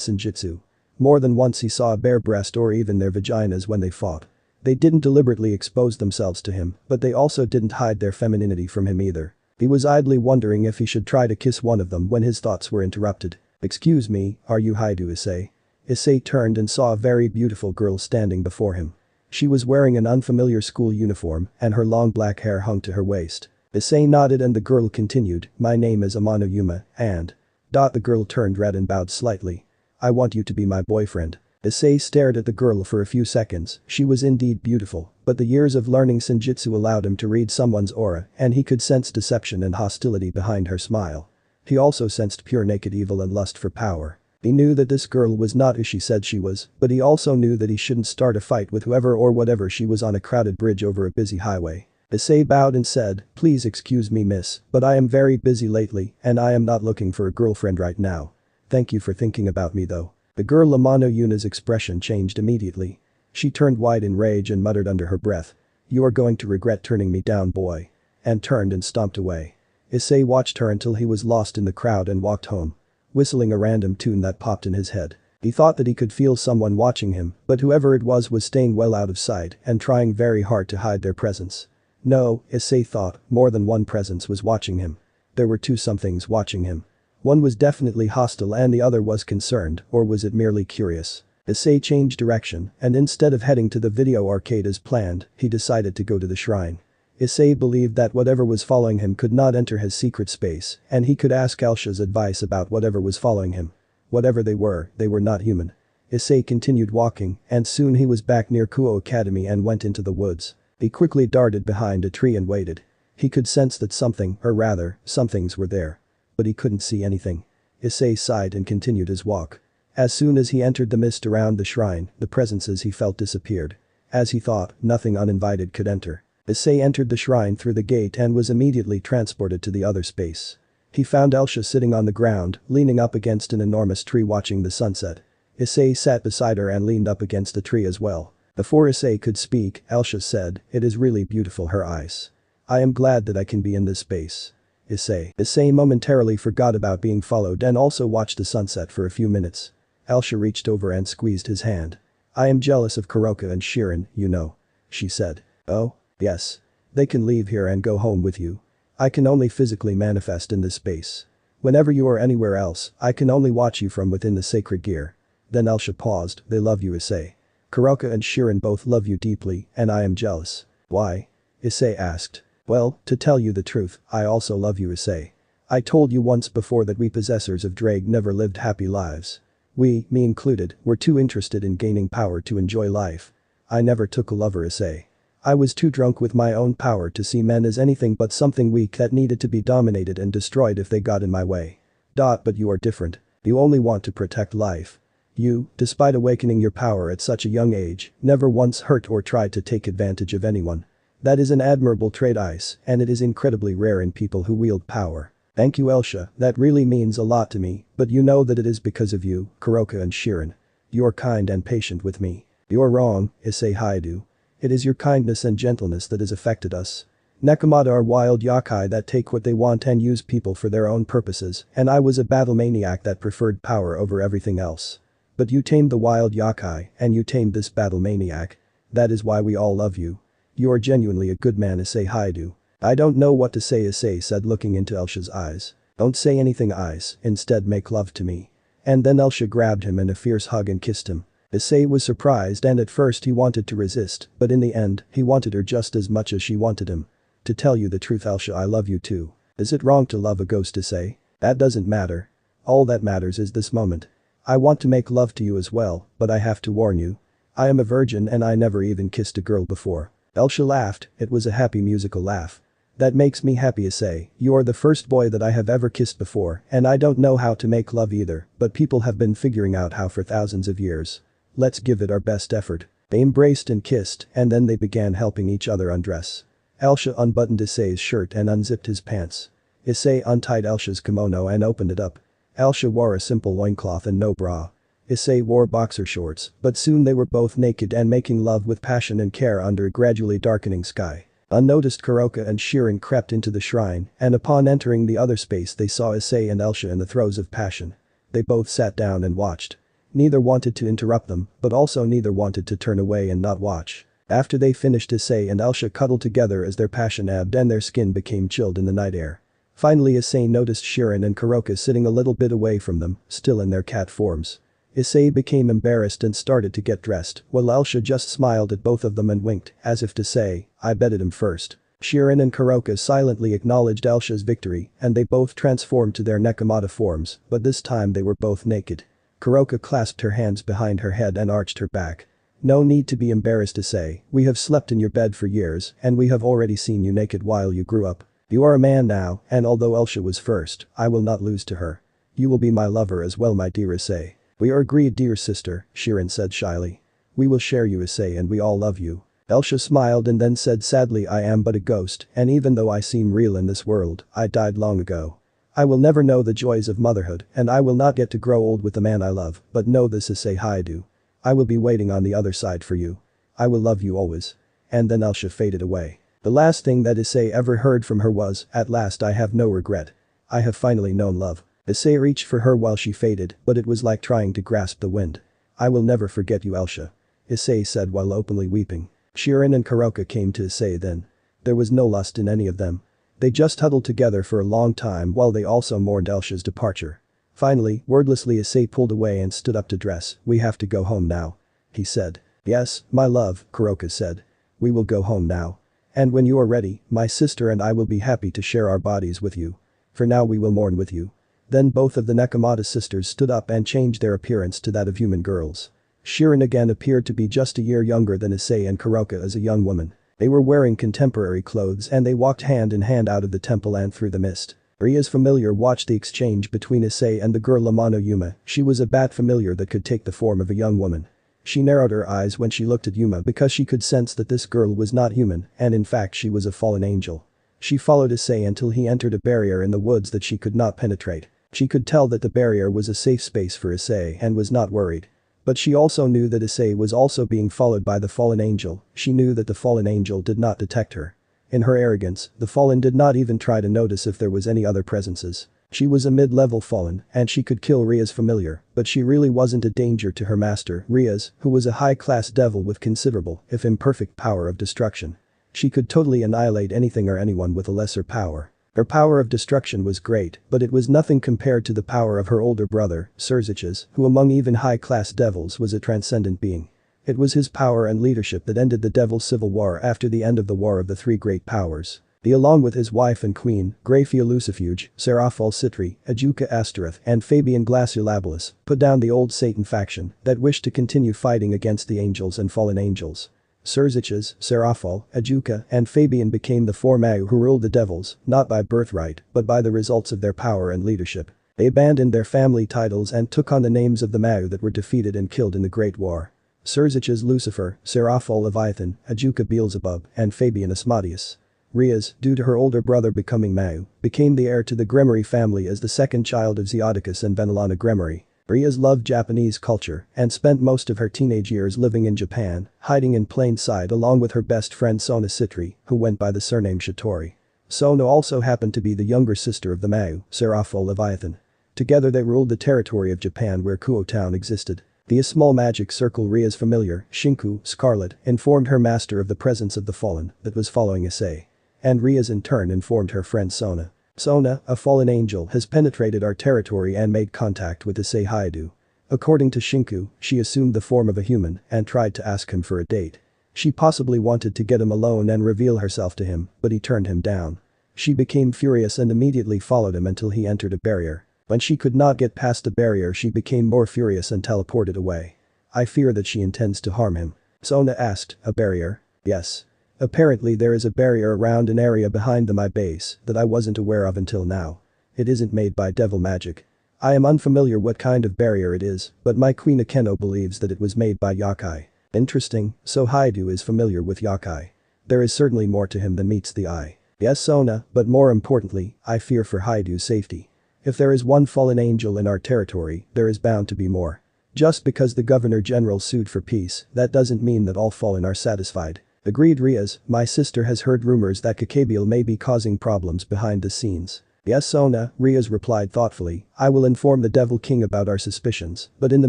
Speaker 1: senjutsu. More than once he saw a bare breast or even their vaginas when they fought. They didn't deliberately expose themselves to him, but they also didn't hide their femininity from him either. He was idly wondering if he should try to kiss one of them when his thoughts were interrupted. "Excuse me, are you Haidu Issei?" Issei turned and saw a very beautiful girl standing before him. She was wearing an unfamiliar school uniform and her long black hair hung to her waist. Issei nodded and the girl continued, "My name is Amano Yuma, and..." The girl turned red and bowed slightly. "I want you to be my boyfriend." Issei stared at the girl for a few seconds. She was indeed beautiful, but the years of learning senjutsu allowed him to read someone's aura and he could sense deception and hostility behind her smile. He also sensed pure naked evil and lust for power. He knew that this girl was not who she said she was, but he also knew that he shouldn't start a fight with whoever or whatever she was on a crowded bridge over a busy highway. Issei bowed and said, "Please excuse me miss, but I am very busy lately and I am not looking for a girlfriend right now. Thank you for thinking about me though." The girl Amano Yuna's expression changed immediately. She turned white in rage and muttered under her breath, "You are going to regret turning me down boy." And turned and stomped away. Issei watched her until he was lost in the crowd and walked home, whistling a random tune that popped in his head. He thought that he could feel someone watching him, but whoever it was staying well out of sight and trying very hard to hide their presence. No, Issei thought, more than one presence was watching him. There were two somethings watching him. One was definitely hostile and the other was concerned, or was it merely curious? Issei changed direction and instead of heading to the video arcade as planned, he decided to go to the shrine. Issei believed that whatever was following him could not enter his secret space and he could ask Elsha's advice about whatever was following him. Whatever they were not human. Issei continued walking and soon he was back near Kuo Academy and went into the woods. He quickly darted behind a tree and waited. He could sense that something, or rather, somethings were there. But he couldn't see anything. Issei sighed and continued his walk. As soon as he entered the mist around the shrine, the presences he felt disappeared. As he thought, nothing uninvited could enter. Issei entered the shrine through the gate and was immediately transported to the other space. He found Elsha sitting on the ground, leaning up against an enormous tree watching the sunset. Issei sat beside her and leaned up against the tree as well. Before Issei could speak, Elsha said, "It is really beautiful her eyes. I am glad that I can be in this space." Issei momentarily forgot about being followed and also watched the sunset for a few minutes. Elsha reached over and squeezed his hand. "I am jealous of Kuroka and Shirone, you know," she said. "Oh? Yes. They can leave here and go home with you. I can only physically manifest in this space. Whenever you are anywhere else, I can only watch you from within the sacred gear." Then Elsha paused, "They love you Issei. Kuroka and Shirone both love you deeply and I am jealous." "Why?" Issei asked. "Well, to tell you the truth, I also love you Issei. I told you once before that we possessors of Drake never lived happy lives. We, me included, were too interested in gaining power to enjoy life. I never took a lover Issei. I was too drunk with my own power to see men as anything but something weak that needed to be dominated and destroyed if they got in my way. But you are different. You only want to protect life. You, despite awakening your power at such a young age, never once hurt or tried to take advantage of anyone. That is an admirable trait Ice, and it is incredibly rare in people who wield power. Thank you Elsha, that really means a lot to me, but you know that it is because of you, Kuroka and Shirone. You're kind and patient with me." "You're wrong, Issei Haidu. It is your kindness and gentleness that has affected us. Nekomata are wild yokai that take what they want and use people for their own purposes, and I was a battle maniac that preferred power over everything else. But you tamed the wild yokai, and you tamed this battle maniac. That is why we all love you. You are genuinely a good man Issei Haidu." "I don't know what to say," Issei said looking into Elsha's eyes. "Don't say anything Ice, instead make love to me." And then Elsha grabbed him in a fierce hug and kissed him. Issei was surprised and at first he wanted to resist, but in the end, he wanted her just as much as she wanted him. "To tell you the truth Elsha, I love you too. Is it wrong to love a ghost Issei? That doesn't matter. All that matters is this moment. I want to make love to you as well, but I have to warn you. I am a virgin and I never even kissed a girl before." Elsha laughed, it was a happy musical laugh. "That makes me happy Issei, you are the first boy that I have ever kissed before and I don't know how to make love either, but people have been figuring out how for thousands of years. Let's give it our best effort." They embraced and kissed and then they began helping each other undress. Elsha unbuttoned Issei's shirt and unzipped his pants. Issei untied Elsha's kimono and opened it up. Elsha wore a simple loincloth and no bra. Issei wore boxer shorts, but soon they were both naked and making love with passion and care under a gradually darkening sky. Unnoticed Kuroka and Shirone crept into the shrine, and upon entering the other space they saw Issei and Elsha in the throes of passion. They both sat down and watched. Neither wanted to interrupt them, but also neither wanted to turn away and not watch. After they finished, Issei and Elsha cuddled together as their passion ebbed and their skin became chilled in the night air. Finally Issei noticed Shirone and Kuroka sitting a little bit away from them, still in their cat forms. Issei became embarrassed and started to get dressed, while Elsha just smiled at both of them and winked, as if to say, "I betted him first." Shirone and Kuroka silently acknowledged Elsha's victory, and they both transformed to their Nekomata forms, but this time they were both naked. Kuroka clasped her hands behind her head and arched her back. "No need to be embarrassed, Issei, we have slept in your bed for years, and we have already seen you naked while you grew up. You are a man now, and although Elsha was first, I will not lose to her. You will be my lover as well, my dear Issei." "We are agreed, dear sister," Shirone said shyly. "We will share you, Issei, and we all love you." Elsha smiled and then said sadly, "I am but a ghost, and even though I seem real in this world, I died long ago. I will never know the joys of motherhood, and I will not get to grow old with the man I love, but know this, Issei Haidu. I will be waiting on the other side for you. I will love you always." And then Elsha faded away. The last thing that Issei ever heard from her was, "At last I have no regret. I have finally known love." Issei reached for her while she faded, but it was like trying to grasp the wind. "I will never forget you, Elsha," Issei said while openly weeping. Shirone and Kuroka came to Issei then. There was no lust in any of them. They just huddled together for a long time while they also mourned Elsha's departure. Finally, wordlessly Issei pulled away and stood up to dress. "We have to go home now," he said. "Yes, my love," Kuroka said. "We will go home now. And when you are ready, my sister and I will be happy to share our bodies with you. For now we will mourn with you." Then both of the Nekomata sisters stood up and changed their appearance to that of human girls. Shirone again appeared to be just a year younger than Issei and Kuroka as a young woman. They were wearing contemporary clothes and they walked hand in hand out of the temple and through the mist. Rias familiar watched the exchange between Issei and the girl Amano Yuma. She was a bat familiar that could take the form of a young woman. She narrowed her eyes when she looked at Yuma because she could sense that this girl was not human, and in fact she was a fallen angel. She followed Issei until he entered a barrier in the woods that she could not penetrate. She could tell that the barrier was a safe space for Issei and was not worried. But she also knew that Issei was also being followed by the fallen angel. She knew that the fallen angel did not detect her. In her arrogance, the fallen did not even try to notice if there was any other presences. She was a mid-level fallen, and she could kill Rias familiar, but she really wasn't a danger to her master, Rias, who was a high-class devil with considerable, if imperfect, power of destruction. She could totally annihilate anything or anyone with a lesser power. Her power of destruction was great, but it was nothing compared to the power of her older brother, Serzich's, who among even high-class devils was a transcendent being. It was his power and leadership that ended the Devil's Civil War after the end of the War of the Three Great Powers. He along with his wife and queen, Grafia Lucifuge, Serafal Citri, Ajuka Astaroth and Fabian Glaciolabilis, put down the old Satan faction that wished to continue fighting against the angels and fallen angels. Serzich's, Serafal, Ajuka and Fabian became the four Mau who ruled the devils, not by birthright, but by the results of their power and leadership. They abandoned their family titles and took on the names of the Mau that were defeated and killed in the Great War. Serzich's Lucifer, Serafal Leviathan, Ajuka Beelzebub and Fabian Asmodeus. Rias, due to her older brother becoming Mau, became the heir to the Gremory family as the second child of Zeodicus and Venelana Gremory. Rias loved Japanese culture and spent most of her teenage years living in Japan, hiding in plain sight along with her best friend Sona Citri, who went by the surname Shitori. Sona also happened to be the younger sister of the Mau, Serafal Leviathan. Together they ruled the territory of Japan where Kuo Town existed. The small magic circle Rias familiar, Shinku, Scarlet, informed her master of the presence of the fallen that was following Issei. And Rias in turn informed her friend Sona. Sona, a fallen angel, has penetrated our territory and made contact with Issei Haidu. According to Shinku, she assumed the form of a human and tried to ask him for a date. She possibly wanted to get him alone and reveal herself to him, but he turned him down. She became furious and immediately followed him until he entered a barrier. When she could not get past the barrier, she became more furious and teleported away. "I fear that she intends to harm him." Sona asked, "A barrier?" "Yes. Apparently there is a barrier around an area behind my base that I wasn't aware of until now. It isn't made by devil magic. I am unfamiliar what kind of barrier it is, but my queen Akeno believes that it was made by Yakai." "Interesting, so Haidu is familiar with Yakai. There is certainly more to him than meets the eye." "Yes, Sona, but more importantly, I fear for Haidu's safety. If there is one fallen angel in our territory, there is bound to be more. Just because the Governor General sued for peace, that doesn't mean that all fallen are satisfied. Agreed Rias, my sister has heard rumors that Kokabiel may be causing problems behind the scenes. Yes Sona, Rias replied thoughtfully, I will inform the Devil King about our suspicions, but in the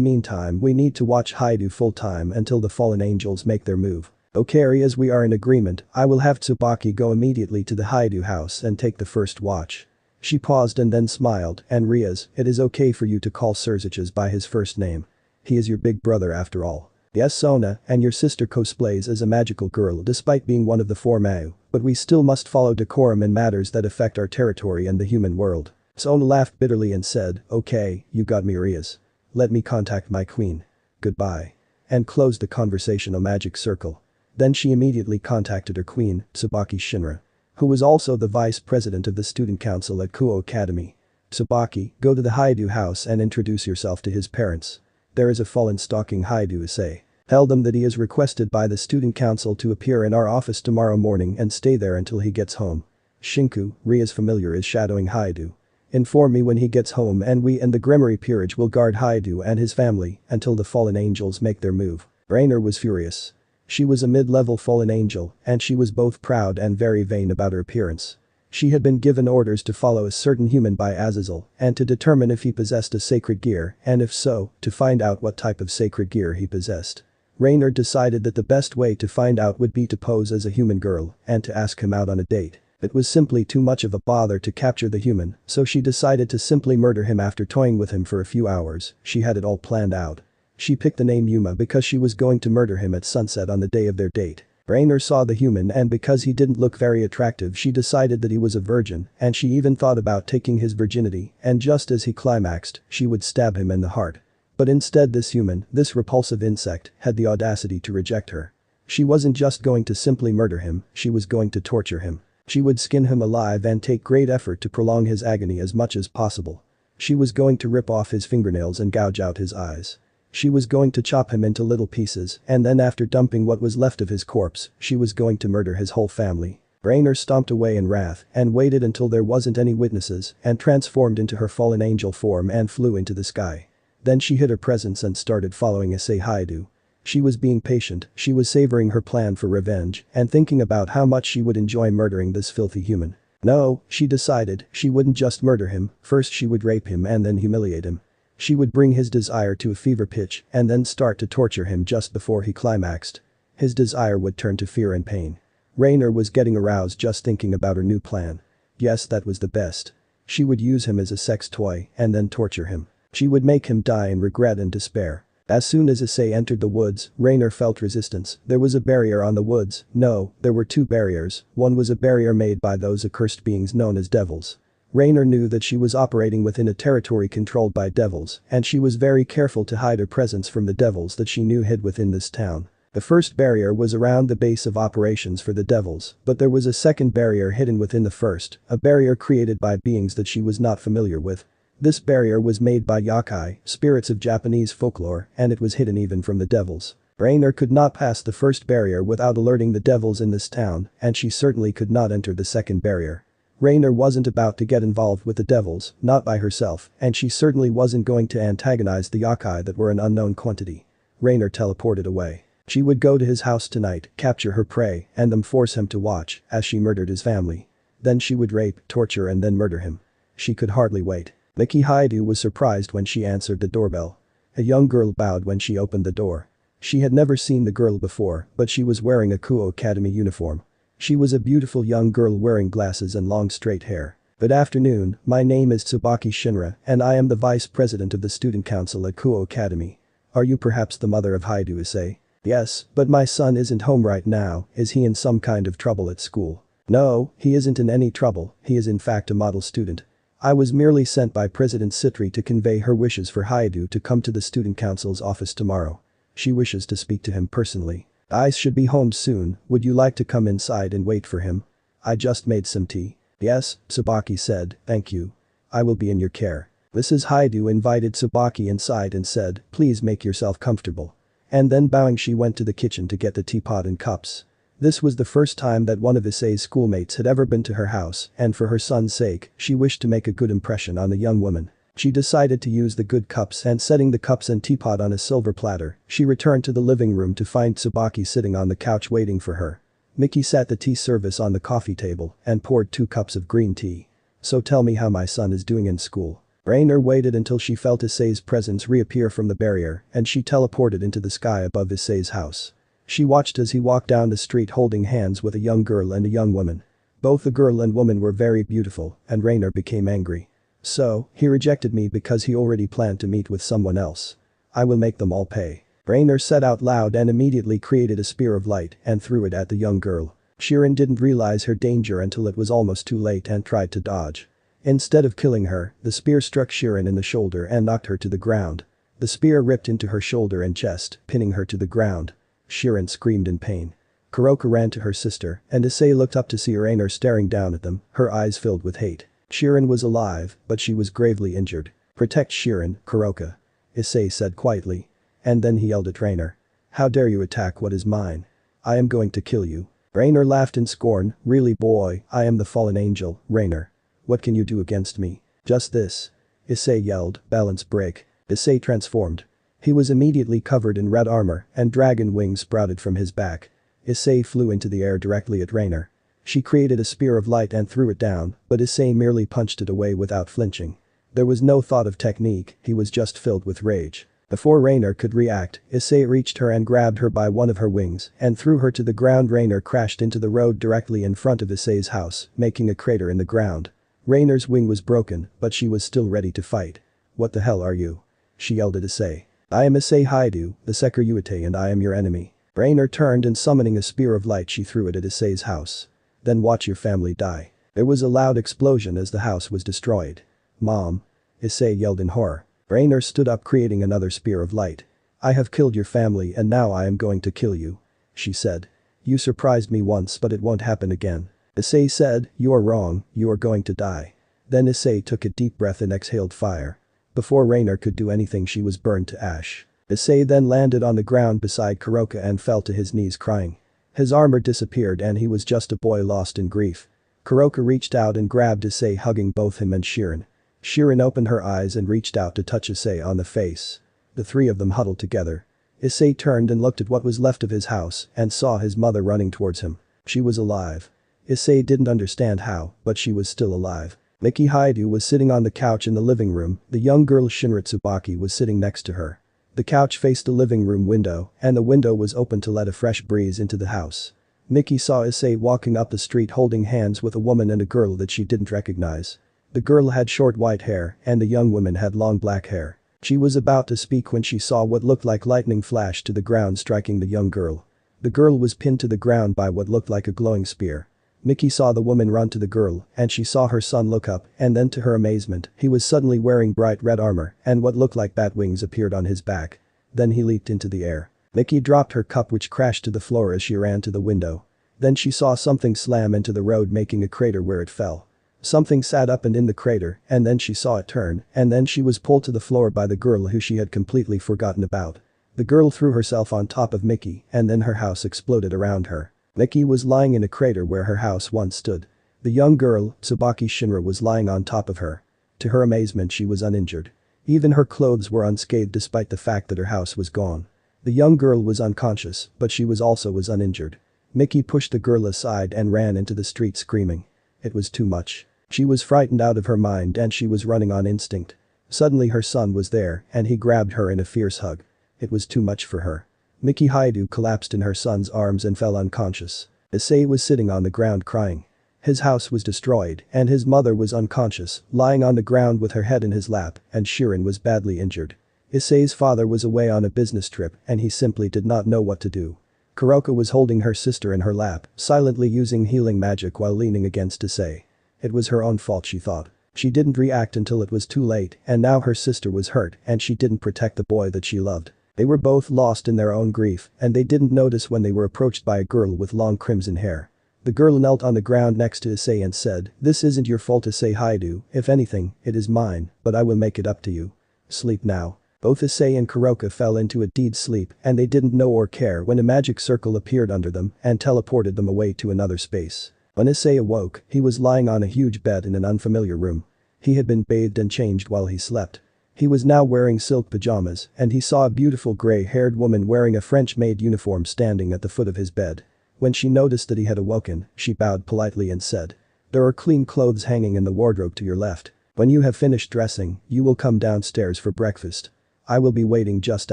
Speaker 1: meantime we need to watch Haidu full time until the fallen angels make their move. Okay Rias, we are in agreement, I will have Tsubaki go immediately to the Haidu house and take the first watch. She paused and then smiled, and Rias, it is okay for you to call Surziches by his first name. He is your big brother after all. Yes Sona, and your sister cosplays as a magical girl despite being one of the 4 Mau, but we still must follow decorum in matters that affect our territory and the human world. Sona laughed bitterly and said, okay, you got me Rias. Let me contact my queen. Goodbye. And closed the conversational magic circle. Then she immediately contacted her queen, Tsubaki Shinra, who was also the vice president of the student council at Kuo Academy. Tsubaki, go to the Haidu house and introduce yourself to his parents. There is a fallen stalking Haidu Issei. Tell them that he is requested by the student council to appear in our office tomorrow morning and stay there until he gets home. Shinku, Ria's familiar is shadowing Haidu. Inform me when he gets home and we and the Gremory peerage will guard Haidu and his family until the fallen angels make their move. Raynare was furious. She was a mid-level fallen angel and she was both proud and very vain about her appearance. She had been given orders to follow a certain human by Azazel and to determine if he possessed a sacred gear and if so, to find out what type of sacred gear he possessed. Raynare decided that the best way to find out would be to pose as a human girl and to ask him out on a date. It was simply too much of a bother to capture the human, so she decided to simply murder him after toying with him for a few hours. She had it all planned out. She picked the name Yuma because she was going to murder him at sunset on the day of their date. Raynare saw the human and because he didn't look very attractive she decided that he was a virgin and she even thought about taking his virginity and just as he climaxed, she would stab him in the heart. But instead this human, this repulsive insect, had the audacity to reject her. She wasn't just going to simply murder him, she was going to torture him. She would skin him alive and take great effort to prolong his agony as much as possible. She was going to rip off his fingernails and gouge out his eyes. She was going to chop him into little pieces and then after dumping what was left of his corpse, she was going to murder his whole family. Raynare stomped away in wrath and waited until there wasn't any witnesses and transformed into her fallen angel form and flew into the sky. Then she hid her presence and started following Issei Haidu. She was being patient, she was savoring her plan for revenge and thinking about how much she would enjoy murdering this filthy human. No, she decided, she wouldn't just murder him, first she would rape him and then humiliate him. She would bring his desire to a fever pitch and then start to torture him just before he climaxed. His desire would turn to fear and pain. Raynare was getting aroused just thinking about her new plan. Yes, that was the best. She would use him as a sex toy and then torture him. She would make him die in regret and despair. As soon as Issei entered the woods, Raynare felt resistance. There was a barrier on the woods. No, there were 2 barriers. One was a barrier made by those accursed beings known as devils. Raynare knew that she was operating within a territory controlled by devils and she was very careful to hide her presence from the devils that she knew hid within this town. The first barrier was around the base of operations for the devils, but there was a second barrier hidden within the first, a barrier created by beings that she was not familiar with. This barrier was made by yakai, spirits of Japanese folklore, and it was hidden even from the devils. Raynare could not pass the first barrier without alerting the devils in this town, and she certainly could not enter the second barrier. Raynare wasn't about to get involved with the devils, not by herself, and she certainly wasn't going to antagonize the yakai that were an unknown quantity. Raynare teleported away. She would go to his house tonight, capture her prey, and then force him to watch as she murdered his family. Then she would rape, torture and then murder him. She could hardly wait. Miki Haidu was surprised when she answered the doorbell. A young girl bowed when she opened the door. She had never seen the girl before, but she was wearing a Kuo Academy uniform. She was a beautiful young girl wearing glasses and long straight hair. Good afternoon, my name is Tsubaki Shinra and I am the vice president of the student council at Kuo Academy. Are you perhaps the mother of Haidu Issei? Yes, but my son isn't home right now, is he in some kind of trouble at school? No, he isn't in any trouble, he is in fact a model student. I was merely sent by President Citri to convey her wishes for Haidu to come to the student council's office tomorrow. She wishes to speak to him personally. I should be home soon, would you like to come inside and wait for him? I just made some tea. Yes, Tsubaki said, thank you. I will be in your care. Mrs. Haidu invited Tsubaki inside and said, please make yourself comfortable. And then bowing she went to the kitchen to get the teapot and cups. This was the first time that one of Issei's schoolmates had ever been to her house and for her son's sake, she wished to make a good impression on the young woman. She decided to use the good cups and setting the cups and teapot on a silver platter, she returned to the living room to find Tsubaki sitting on the couch waiting for her. Miki sat the tea service on the coffee table and poured 2 cups of green tea. So tell me how my son is doing in school. Raynare waited until she felt Issei's presence reappear from the barrier and she teleported into the sky above Issei's house. She watched as he walked down the street holding hands with a young girl and a young woman. Both the girl and woman were very beautiful and Raynare became angry. So, he rejected me because he already planned to meet with someone else. I will make them all pay. Raynare said out loud and immediately created a spear of light and threw it at the young girl. Shirone didn't realize her danger until it was almost too late and tried to dodge. Instead of killing her, the spear struck Shirone in the shoulder and knocked her to the ground. The spear ripped into her shoulder and chest, pinning her to the ground. Shirone screamed in pain. Kuroka ran to her sister and Issei looked up to see Raynare staring down at them, her eyes filled with hate. Shirone was alive, but she was gravely injured. Protect Shirone, Kuroka. Issei said quietly. And then he yelled at Raynare. How dare you attack what is mine? I am going to kill you. Raynare laughed in scorn, really boy, I am the fallen angel, Raynare. What can you do against me? Just this. Issei yelled, balance break. Issei transformed. He was immediately covered in red armor and dragon wings sprouted from his back. Issei flew into the air directly at Raynare. She created a spear of light and threw it down, but Issei merely punched it away without flinching. There was no thought of technique, he was just filled with rage. Before Raynare could react, Issei reached her and grabbed her by one of her wings and threw her to the ground. Raynare crashed into the road directly in front of Issei's house, making a crater in the ground. Raynare's wing was broken, but she was still ready to fight. What the hell are you? She yelled at Issei. I am Issei Sekiryyuuei, the Sekiryyuuei and I am your enemy. Raynare turned and summoning a spear of light she threw it at Issei's house. Then watch your family die. There was a loud explosion as the house was destroyed. Mom. Issei yelled in horror. Raynare stood up creating another spear of light. I have killed your family and now I am going to kill you. She said. You surprised me once but it won't happen again. Issei said, you are wrong, you are going to die. Then Issei took a deep breath and exhaled fire. Before Raynare could do anything she was burned to ash. Issei then landed on the ground beside Kuroka and fell to his knees crying. His armor disappeared and he was just a boy lost in grief. Kuroka reached out and grabbed Issei hugging both him and Shirone. Shirone opened her eyes and reached out to touch Issei on the face. The 3 of them huddled together. Issei turned and looked at what was left of his house and saw his mother running towards him. She was alive. Issei didn't understand how, but she was still alive. Miki Haidu was sitting on the couch in the living room, the young girl Shinra Tsubaki was sitting next to her. The couch faced the living room window and the window was open to let a fresh breeze into the house. Miki saw Issei walking up the street holding hands with a woman and a girl that she didn't recognize. The girl had short white hair and the young woman had long black hair. She was about to speak when she saw what looked like lightning flash to the ground striking the young girl. The girl was pinned to the ground by what looked like a glowing spear. Miki saw the woman run to the girl and she saw her son look up and then to her amazement, he was suddenly wearing bright red armor and what looked like bat wings appeared on his back. Then he leaped into the air. Miki dropped her cup which crashed to the floor as she ran to the window. Then she saw something slam into the road making a crater where it fell. Something sat up and in the crater and then she saw it turn and then she was pulled to the floor by the girl who she had completely forgotten about. The girl threw herself on top of Miki and then her house exploded around her. Miki was lying in a crater where her house once stood. The young girl, Tsubaki Shinra was lying on top of her. To her amazement she was uninjured. Even her clothes were unscathed despite the fact that her house was gone. The young girl was unconscious, but she was uninjured. Miki pushed the girl aside and ran into the street screaming. It was too much. She was frightened out of her mind and she was running on instinct. Suddenly her son was there and he grabbed her in a fierce hug. It was too much for her. Miki Haidu collapsed in her son's arms and fell unconscious. Issei was sitting on the ground crying. His house was destroyed and his mother was unconscious, lying on the ground with her head in his lap and Shirone was badly injured. Issei's father was away on a business trip and he simply did not know what to do. Kuroka was holding her sister in her lap, silently using healing magic while leaning against Issei. It was her own fault she thought. She didn't react until it was too late and now her sister was hurt and she didn't protect the boy that she loved. They were both lost in their own grief and they didn't notice when they were approached by a girl with long crimson hair. The girl knelt on the ground next to Issei and said, "This isn't your fault Issei Haidu, if anything, it is mine, but I will make it up to you. Sleep now." Both Issei and Kuroka fell into a deep sleep and they didn't know or care when a magic circle appeared under them and teleported them away to another space. When Issei awoke, he was lying on a huge bed in an unfamiliar room. He had been bathed and changed while he slept. He was now wearing silk pajamas and he saw a beautiful gray-haired woman wearing a French-made uniform standing at the foot of his bed. When she noticed that he had awoken, she bowed politely and said, "There are clean clothes hanging in the wardrobe to your left. When you have finished dressing, you will come downstairs for breakfast. I will be waiting just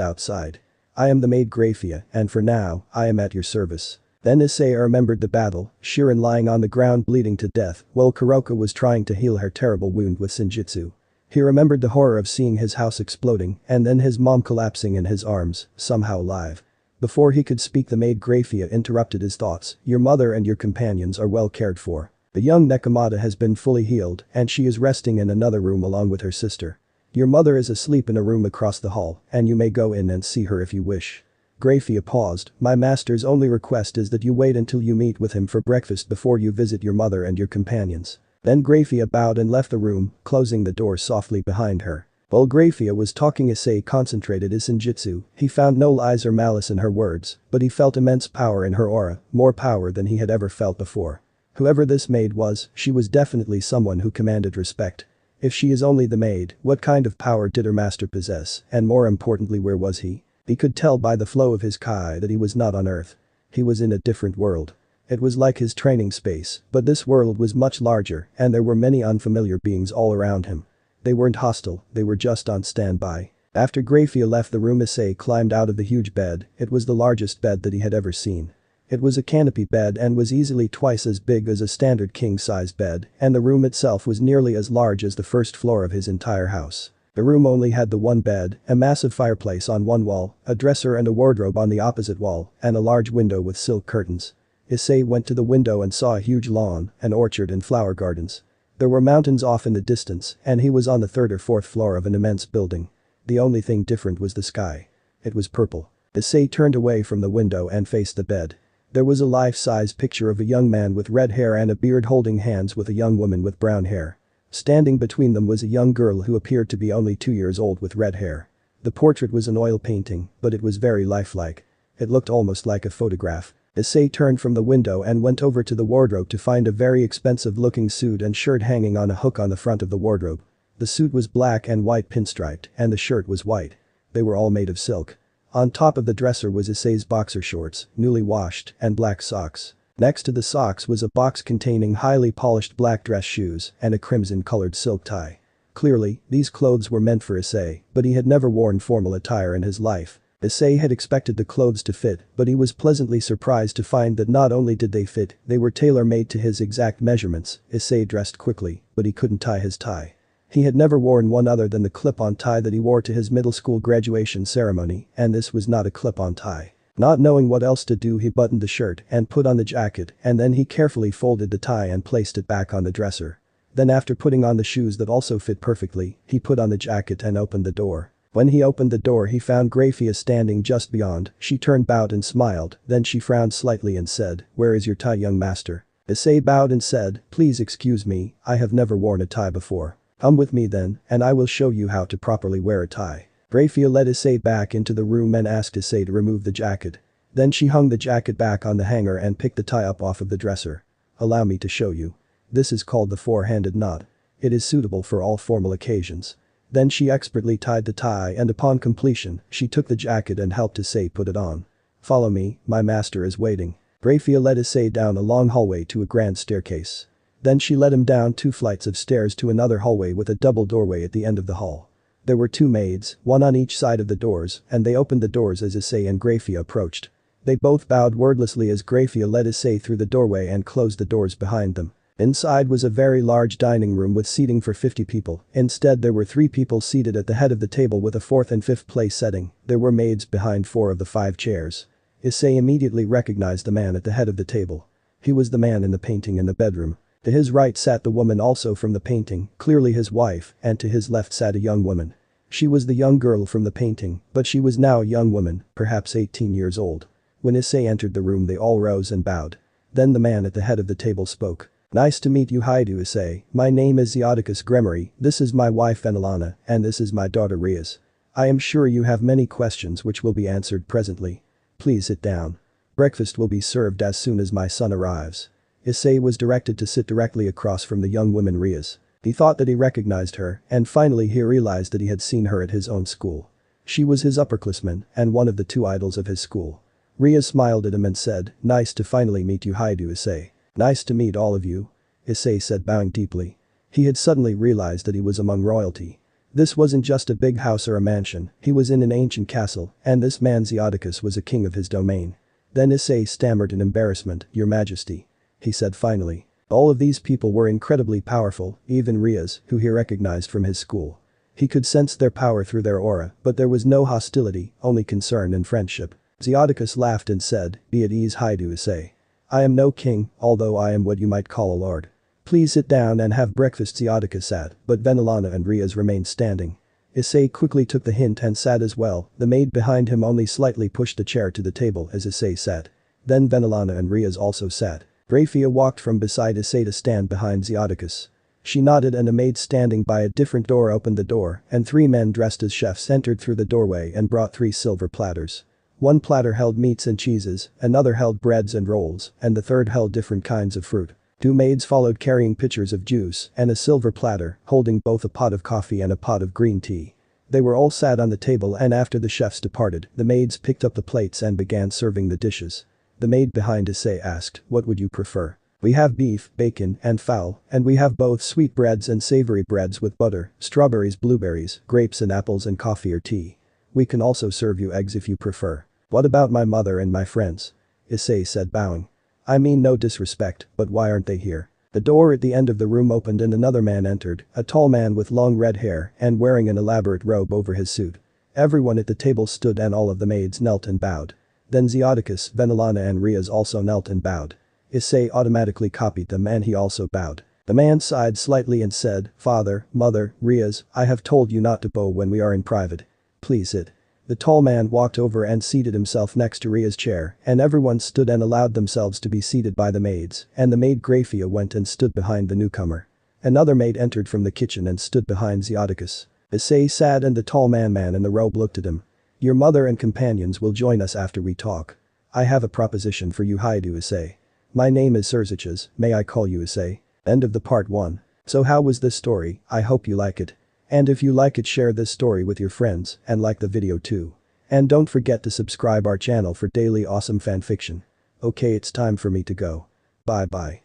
Speaker 1: outside. I am the maid Grafia and for now, I am at your service." Then Issei remembered the battle, Shirone lying on the ground bleeding to death while Kuroka was trying to heal her terrible wound with Senjutsu. He remembered the horror of seeing his house exploding and then his mom collapsing in his arms, somehow alive. Before he could speak, the maid Grafia interrupted his thoughts. "Your mother and your companions are well cared for. The young Nekomata has been fully healed and she is resting in another room along with her sister. Your mother is asleep in a room across the hall and you may go in and see her if you wish." Grafia paused. "My master's only request is that you wait until you meet with him for breakfast before you visit your mother and your companions." Then Grafia bowed and left the room, closing the door softly behind her. While Grafia was talking, Issei concentrated his Senjutsu. He found no lies or malice in her words, but he felt immense power in her aura, more power than he had ever felt before. Whoever this maid was, she was definitely someone who commanded respect. If she is only the maid, what kind of power did her master possess, and more importantly, where was he? He could tell by the flow of his kai that he was not on Earth. He was in a different world. It was like his training space, but this world was much larger and there were many unfamiliar beings all around him. They weren't hostile, they were just on standby. After Grafia left the room, Issei climbed out of the huge bed. It was the largest bed that he had ever seen. It was a canopy bed and was easily twice as big as a standard king-size bed, and the room itself was nearly as large as the first floor of his entire house. The room only had the one bed, a massive fireplace on one wall, a dresser and a wardrobe on the opposite wall, and a large window with silk curtains. Issei went to the window and saw a huge lawn, an orchard and flower gardens. There were mountains off in the distance, and he was on the third or fourth floor of an immense building. The only thing different was the sky. It was purple. Issei turned away from the window and faced the bed. There was a life-size picture of a young man with red hair and a beard holding hands with a young woman with brown hair. Standing between them was a young girl who appeared to be only 2 years old with red hair. The portrait was an oil painting, but it was very lifelike. It looked almost like a photograph. Issei turned from the window and went over to the wardrobe to find a very expensive-looking suit and shirt hanging on a hook on the front of the wardrobe. The suit was black and white pinstriped, and the shirt was white. They were all made of silk. On top of the dresser was Issei's boxer shorts, newly washed, and black socks. Next to the socks was a box containing highly polished black dress shoes and a crimson-colored silk tie. Clearly, these clothes were meant for Issei, but he had never worn formal attire in his life. Issei had expected the clothes to fit, but he was pleasantly surprised to find that not only did they fit, they were tailor-made to his exact measurements. Issei dressed quickly, but he couldn't tie his tie. He had never worn one other than the clip-on tie that he wore to his middle school graduation ceremony, and this was not a clip-on tie. Not knowing what else to do, he buttoned the shirt and put on the jacket, and then he carefully folded the tie and placed it back on the dresser. Then after putting on the shoes that also fit perfectly, he put on the jacket and opened the door. When he opened the door, he found Grafia standing just beyond. She turned, bowed and smiled, then she frowned slightly and said, "Where is your tie, young master?" Issei bowed and said, "Please excuse me, I have never worn a tie before. Come with me then, and I will show you how to properly wear a tie." Grafia led Issei back into the room and asked Issei to remove the jacket. Then she hung the jacket back on the hanger and picked the tie up off of the dresser. "Allow me to show you. This is called the four-handed knot. It is suitable for all formal occasions." Then she expertly tied the tie and upon completion, she took the jacket and helped Issei put it on. "Follow me, my master is waiting." Grafia led Issei down a long hallway to a grand staircase. Then she led him down 2 flights of stairs to another hallway with a double doorway at the end of the hall. There were 2 maids, one on each side of the doors, and they opened the doors as Issei and Grafia approached. They both bowed wordlessly as Grafia led Issei through the doorway and closed the doors behind them. Inside was a very large dining room with seating for 50 people. Instead, there were 3 people seated at the head of the table with a 4th and 5th place setting. There were maids behind 4 of the 5 chairs. Issei immediately recognized the man at the head of the table. He was the man in the painting in the bedroom. To his right sat the woman also from the painting, clearly his wife, and to his left sat a young woman. She was the young girl from the painting, but she was now a young woman, perhaps 18 years old. When Issei entered the room, they all rose and bowed. Then the man at the head of the table spoke. "Nice to meet you, Haidu Issei. My name is Theodicus Gremory, this is my wife Enelana, and this is my daughter Rias. I am sure you have many questions which will be answered presently. Please sit down. Breakfast will be served as soon as my son arrives." Issei was directed to sit directly across from the young woman Rias. He thought that he recognized her, and finally he realized that he had seen her at his own school. She was his upperclassman and one of the two idols of his school. Rias smiled at him and said, "Nice to finally meet you, Issei." "Nice to meet all of you," Issei said, bowing deeply. He had suddenly realized that he was among royalty. This wasn't just a big house or a mansion, he was in an ancient castle, and this man Zeodicus was a king of his domain. Then Issei stammered in embarrassment, "Your Majesty," he said finally. All of these people were incredibly powerful, even Rias, who he recognized from his school. He could sense their power through their aura, but there was no hostility, only concern and friendship. Zeodicus laughed and said, "Be at ease, Issei. I am no king, although I am what you might call a lord. Please sit down and have breakfast." Zeodicus sat, but Venelana and Rias remained standing. Issei quickly took the hint and sat as well, the maid behind him only slightly pushed the chair to the table as Issei sat. Then Venelana and Rias also sat. Graphia walked from beside Issei to stand behind Zeodicus. She nodded and a maid standing by a different door opened the door, and 3 men dressed as chefs entered through the doorway and brought 3 silver platters. One platter held meats and cheeses, another held breads and rolls, and the third held different kinds of fruit. 2 maids followed carrying pitchers of juice and a silver platter, holding both a pot of coffee and a pot of green tea. They were all sat on the table, and after the chefs departed, the maids picked up the plates and began serving the dishes. The maid behind Issei asked, "What would you prefer?" "We have beef, bacon, and fowl, and we have both sweet breads and savory breads with butter, strawberries, blueberries, grapes and apples and coffee or tea. We can also serve you eggs if you prefer." "What about my mother and my friends?" Issei said, bowing. "I mean no disrespect, but why aren't they here?" The door at the end of the room opened and another man entered, a tall man with long red hair and wearing an elaborate robe over his suit. Everyone at the table stood and all of the maids knelt and bowed. Then Zeodicus, Venelana and Rias also knelt and bowed. Issei automatically copied them and he also bowed. The man sighed slightly and said, "Father, mother, Rias, I have told you not to bow when we are in private. Please sit." The tall man walked over and seated himself next to Ria's chair, and everyone stood and allowed themselves to be seated by the maids, and the maid Graphia went and stood behind the newcomer. Another maid entered from the kitchen and stood behind Zeodicus. Issei sat and the tall man in the robe looked at him. "Your mother and companions will join us after we talk. I have a proposition for you, Issei. My name is Serziches, may I call you Issei?" End of the part 1. So how was this story? I hope you like it. And if you like it, share this story with your friends and like the video too. And don't forget to subscribe our channel for daily awesome fanfiction. Okay, it's time for me to go. Bye bye.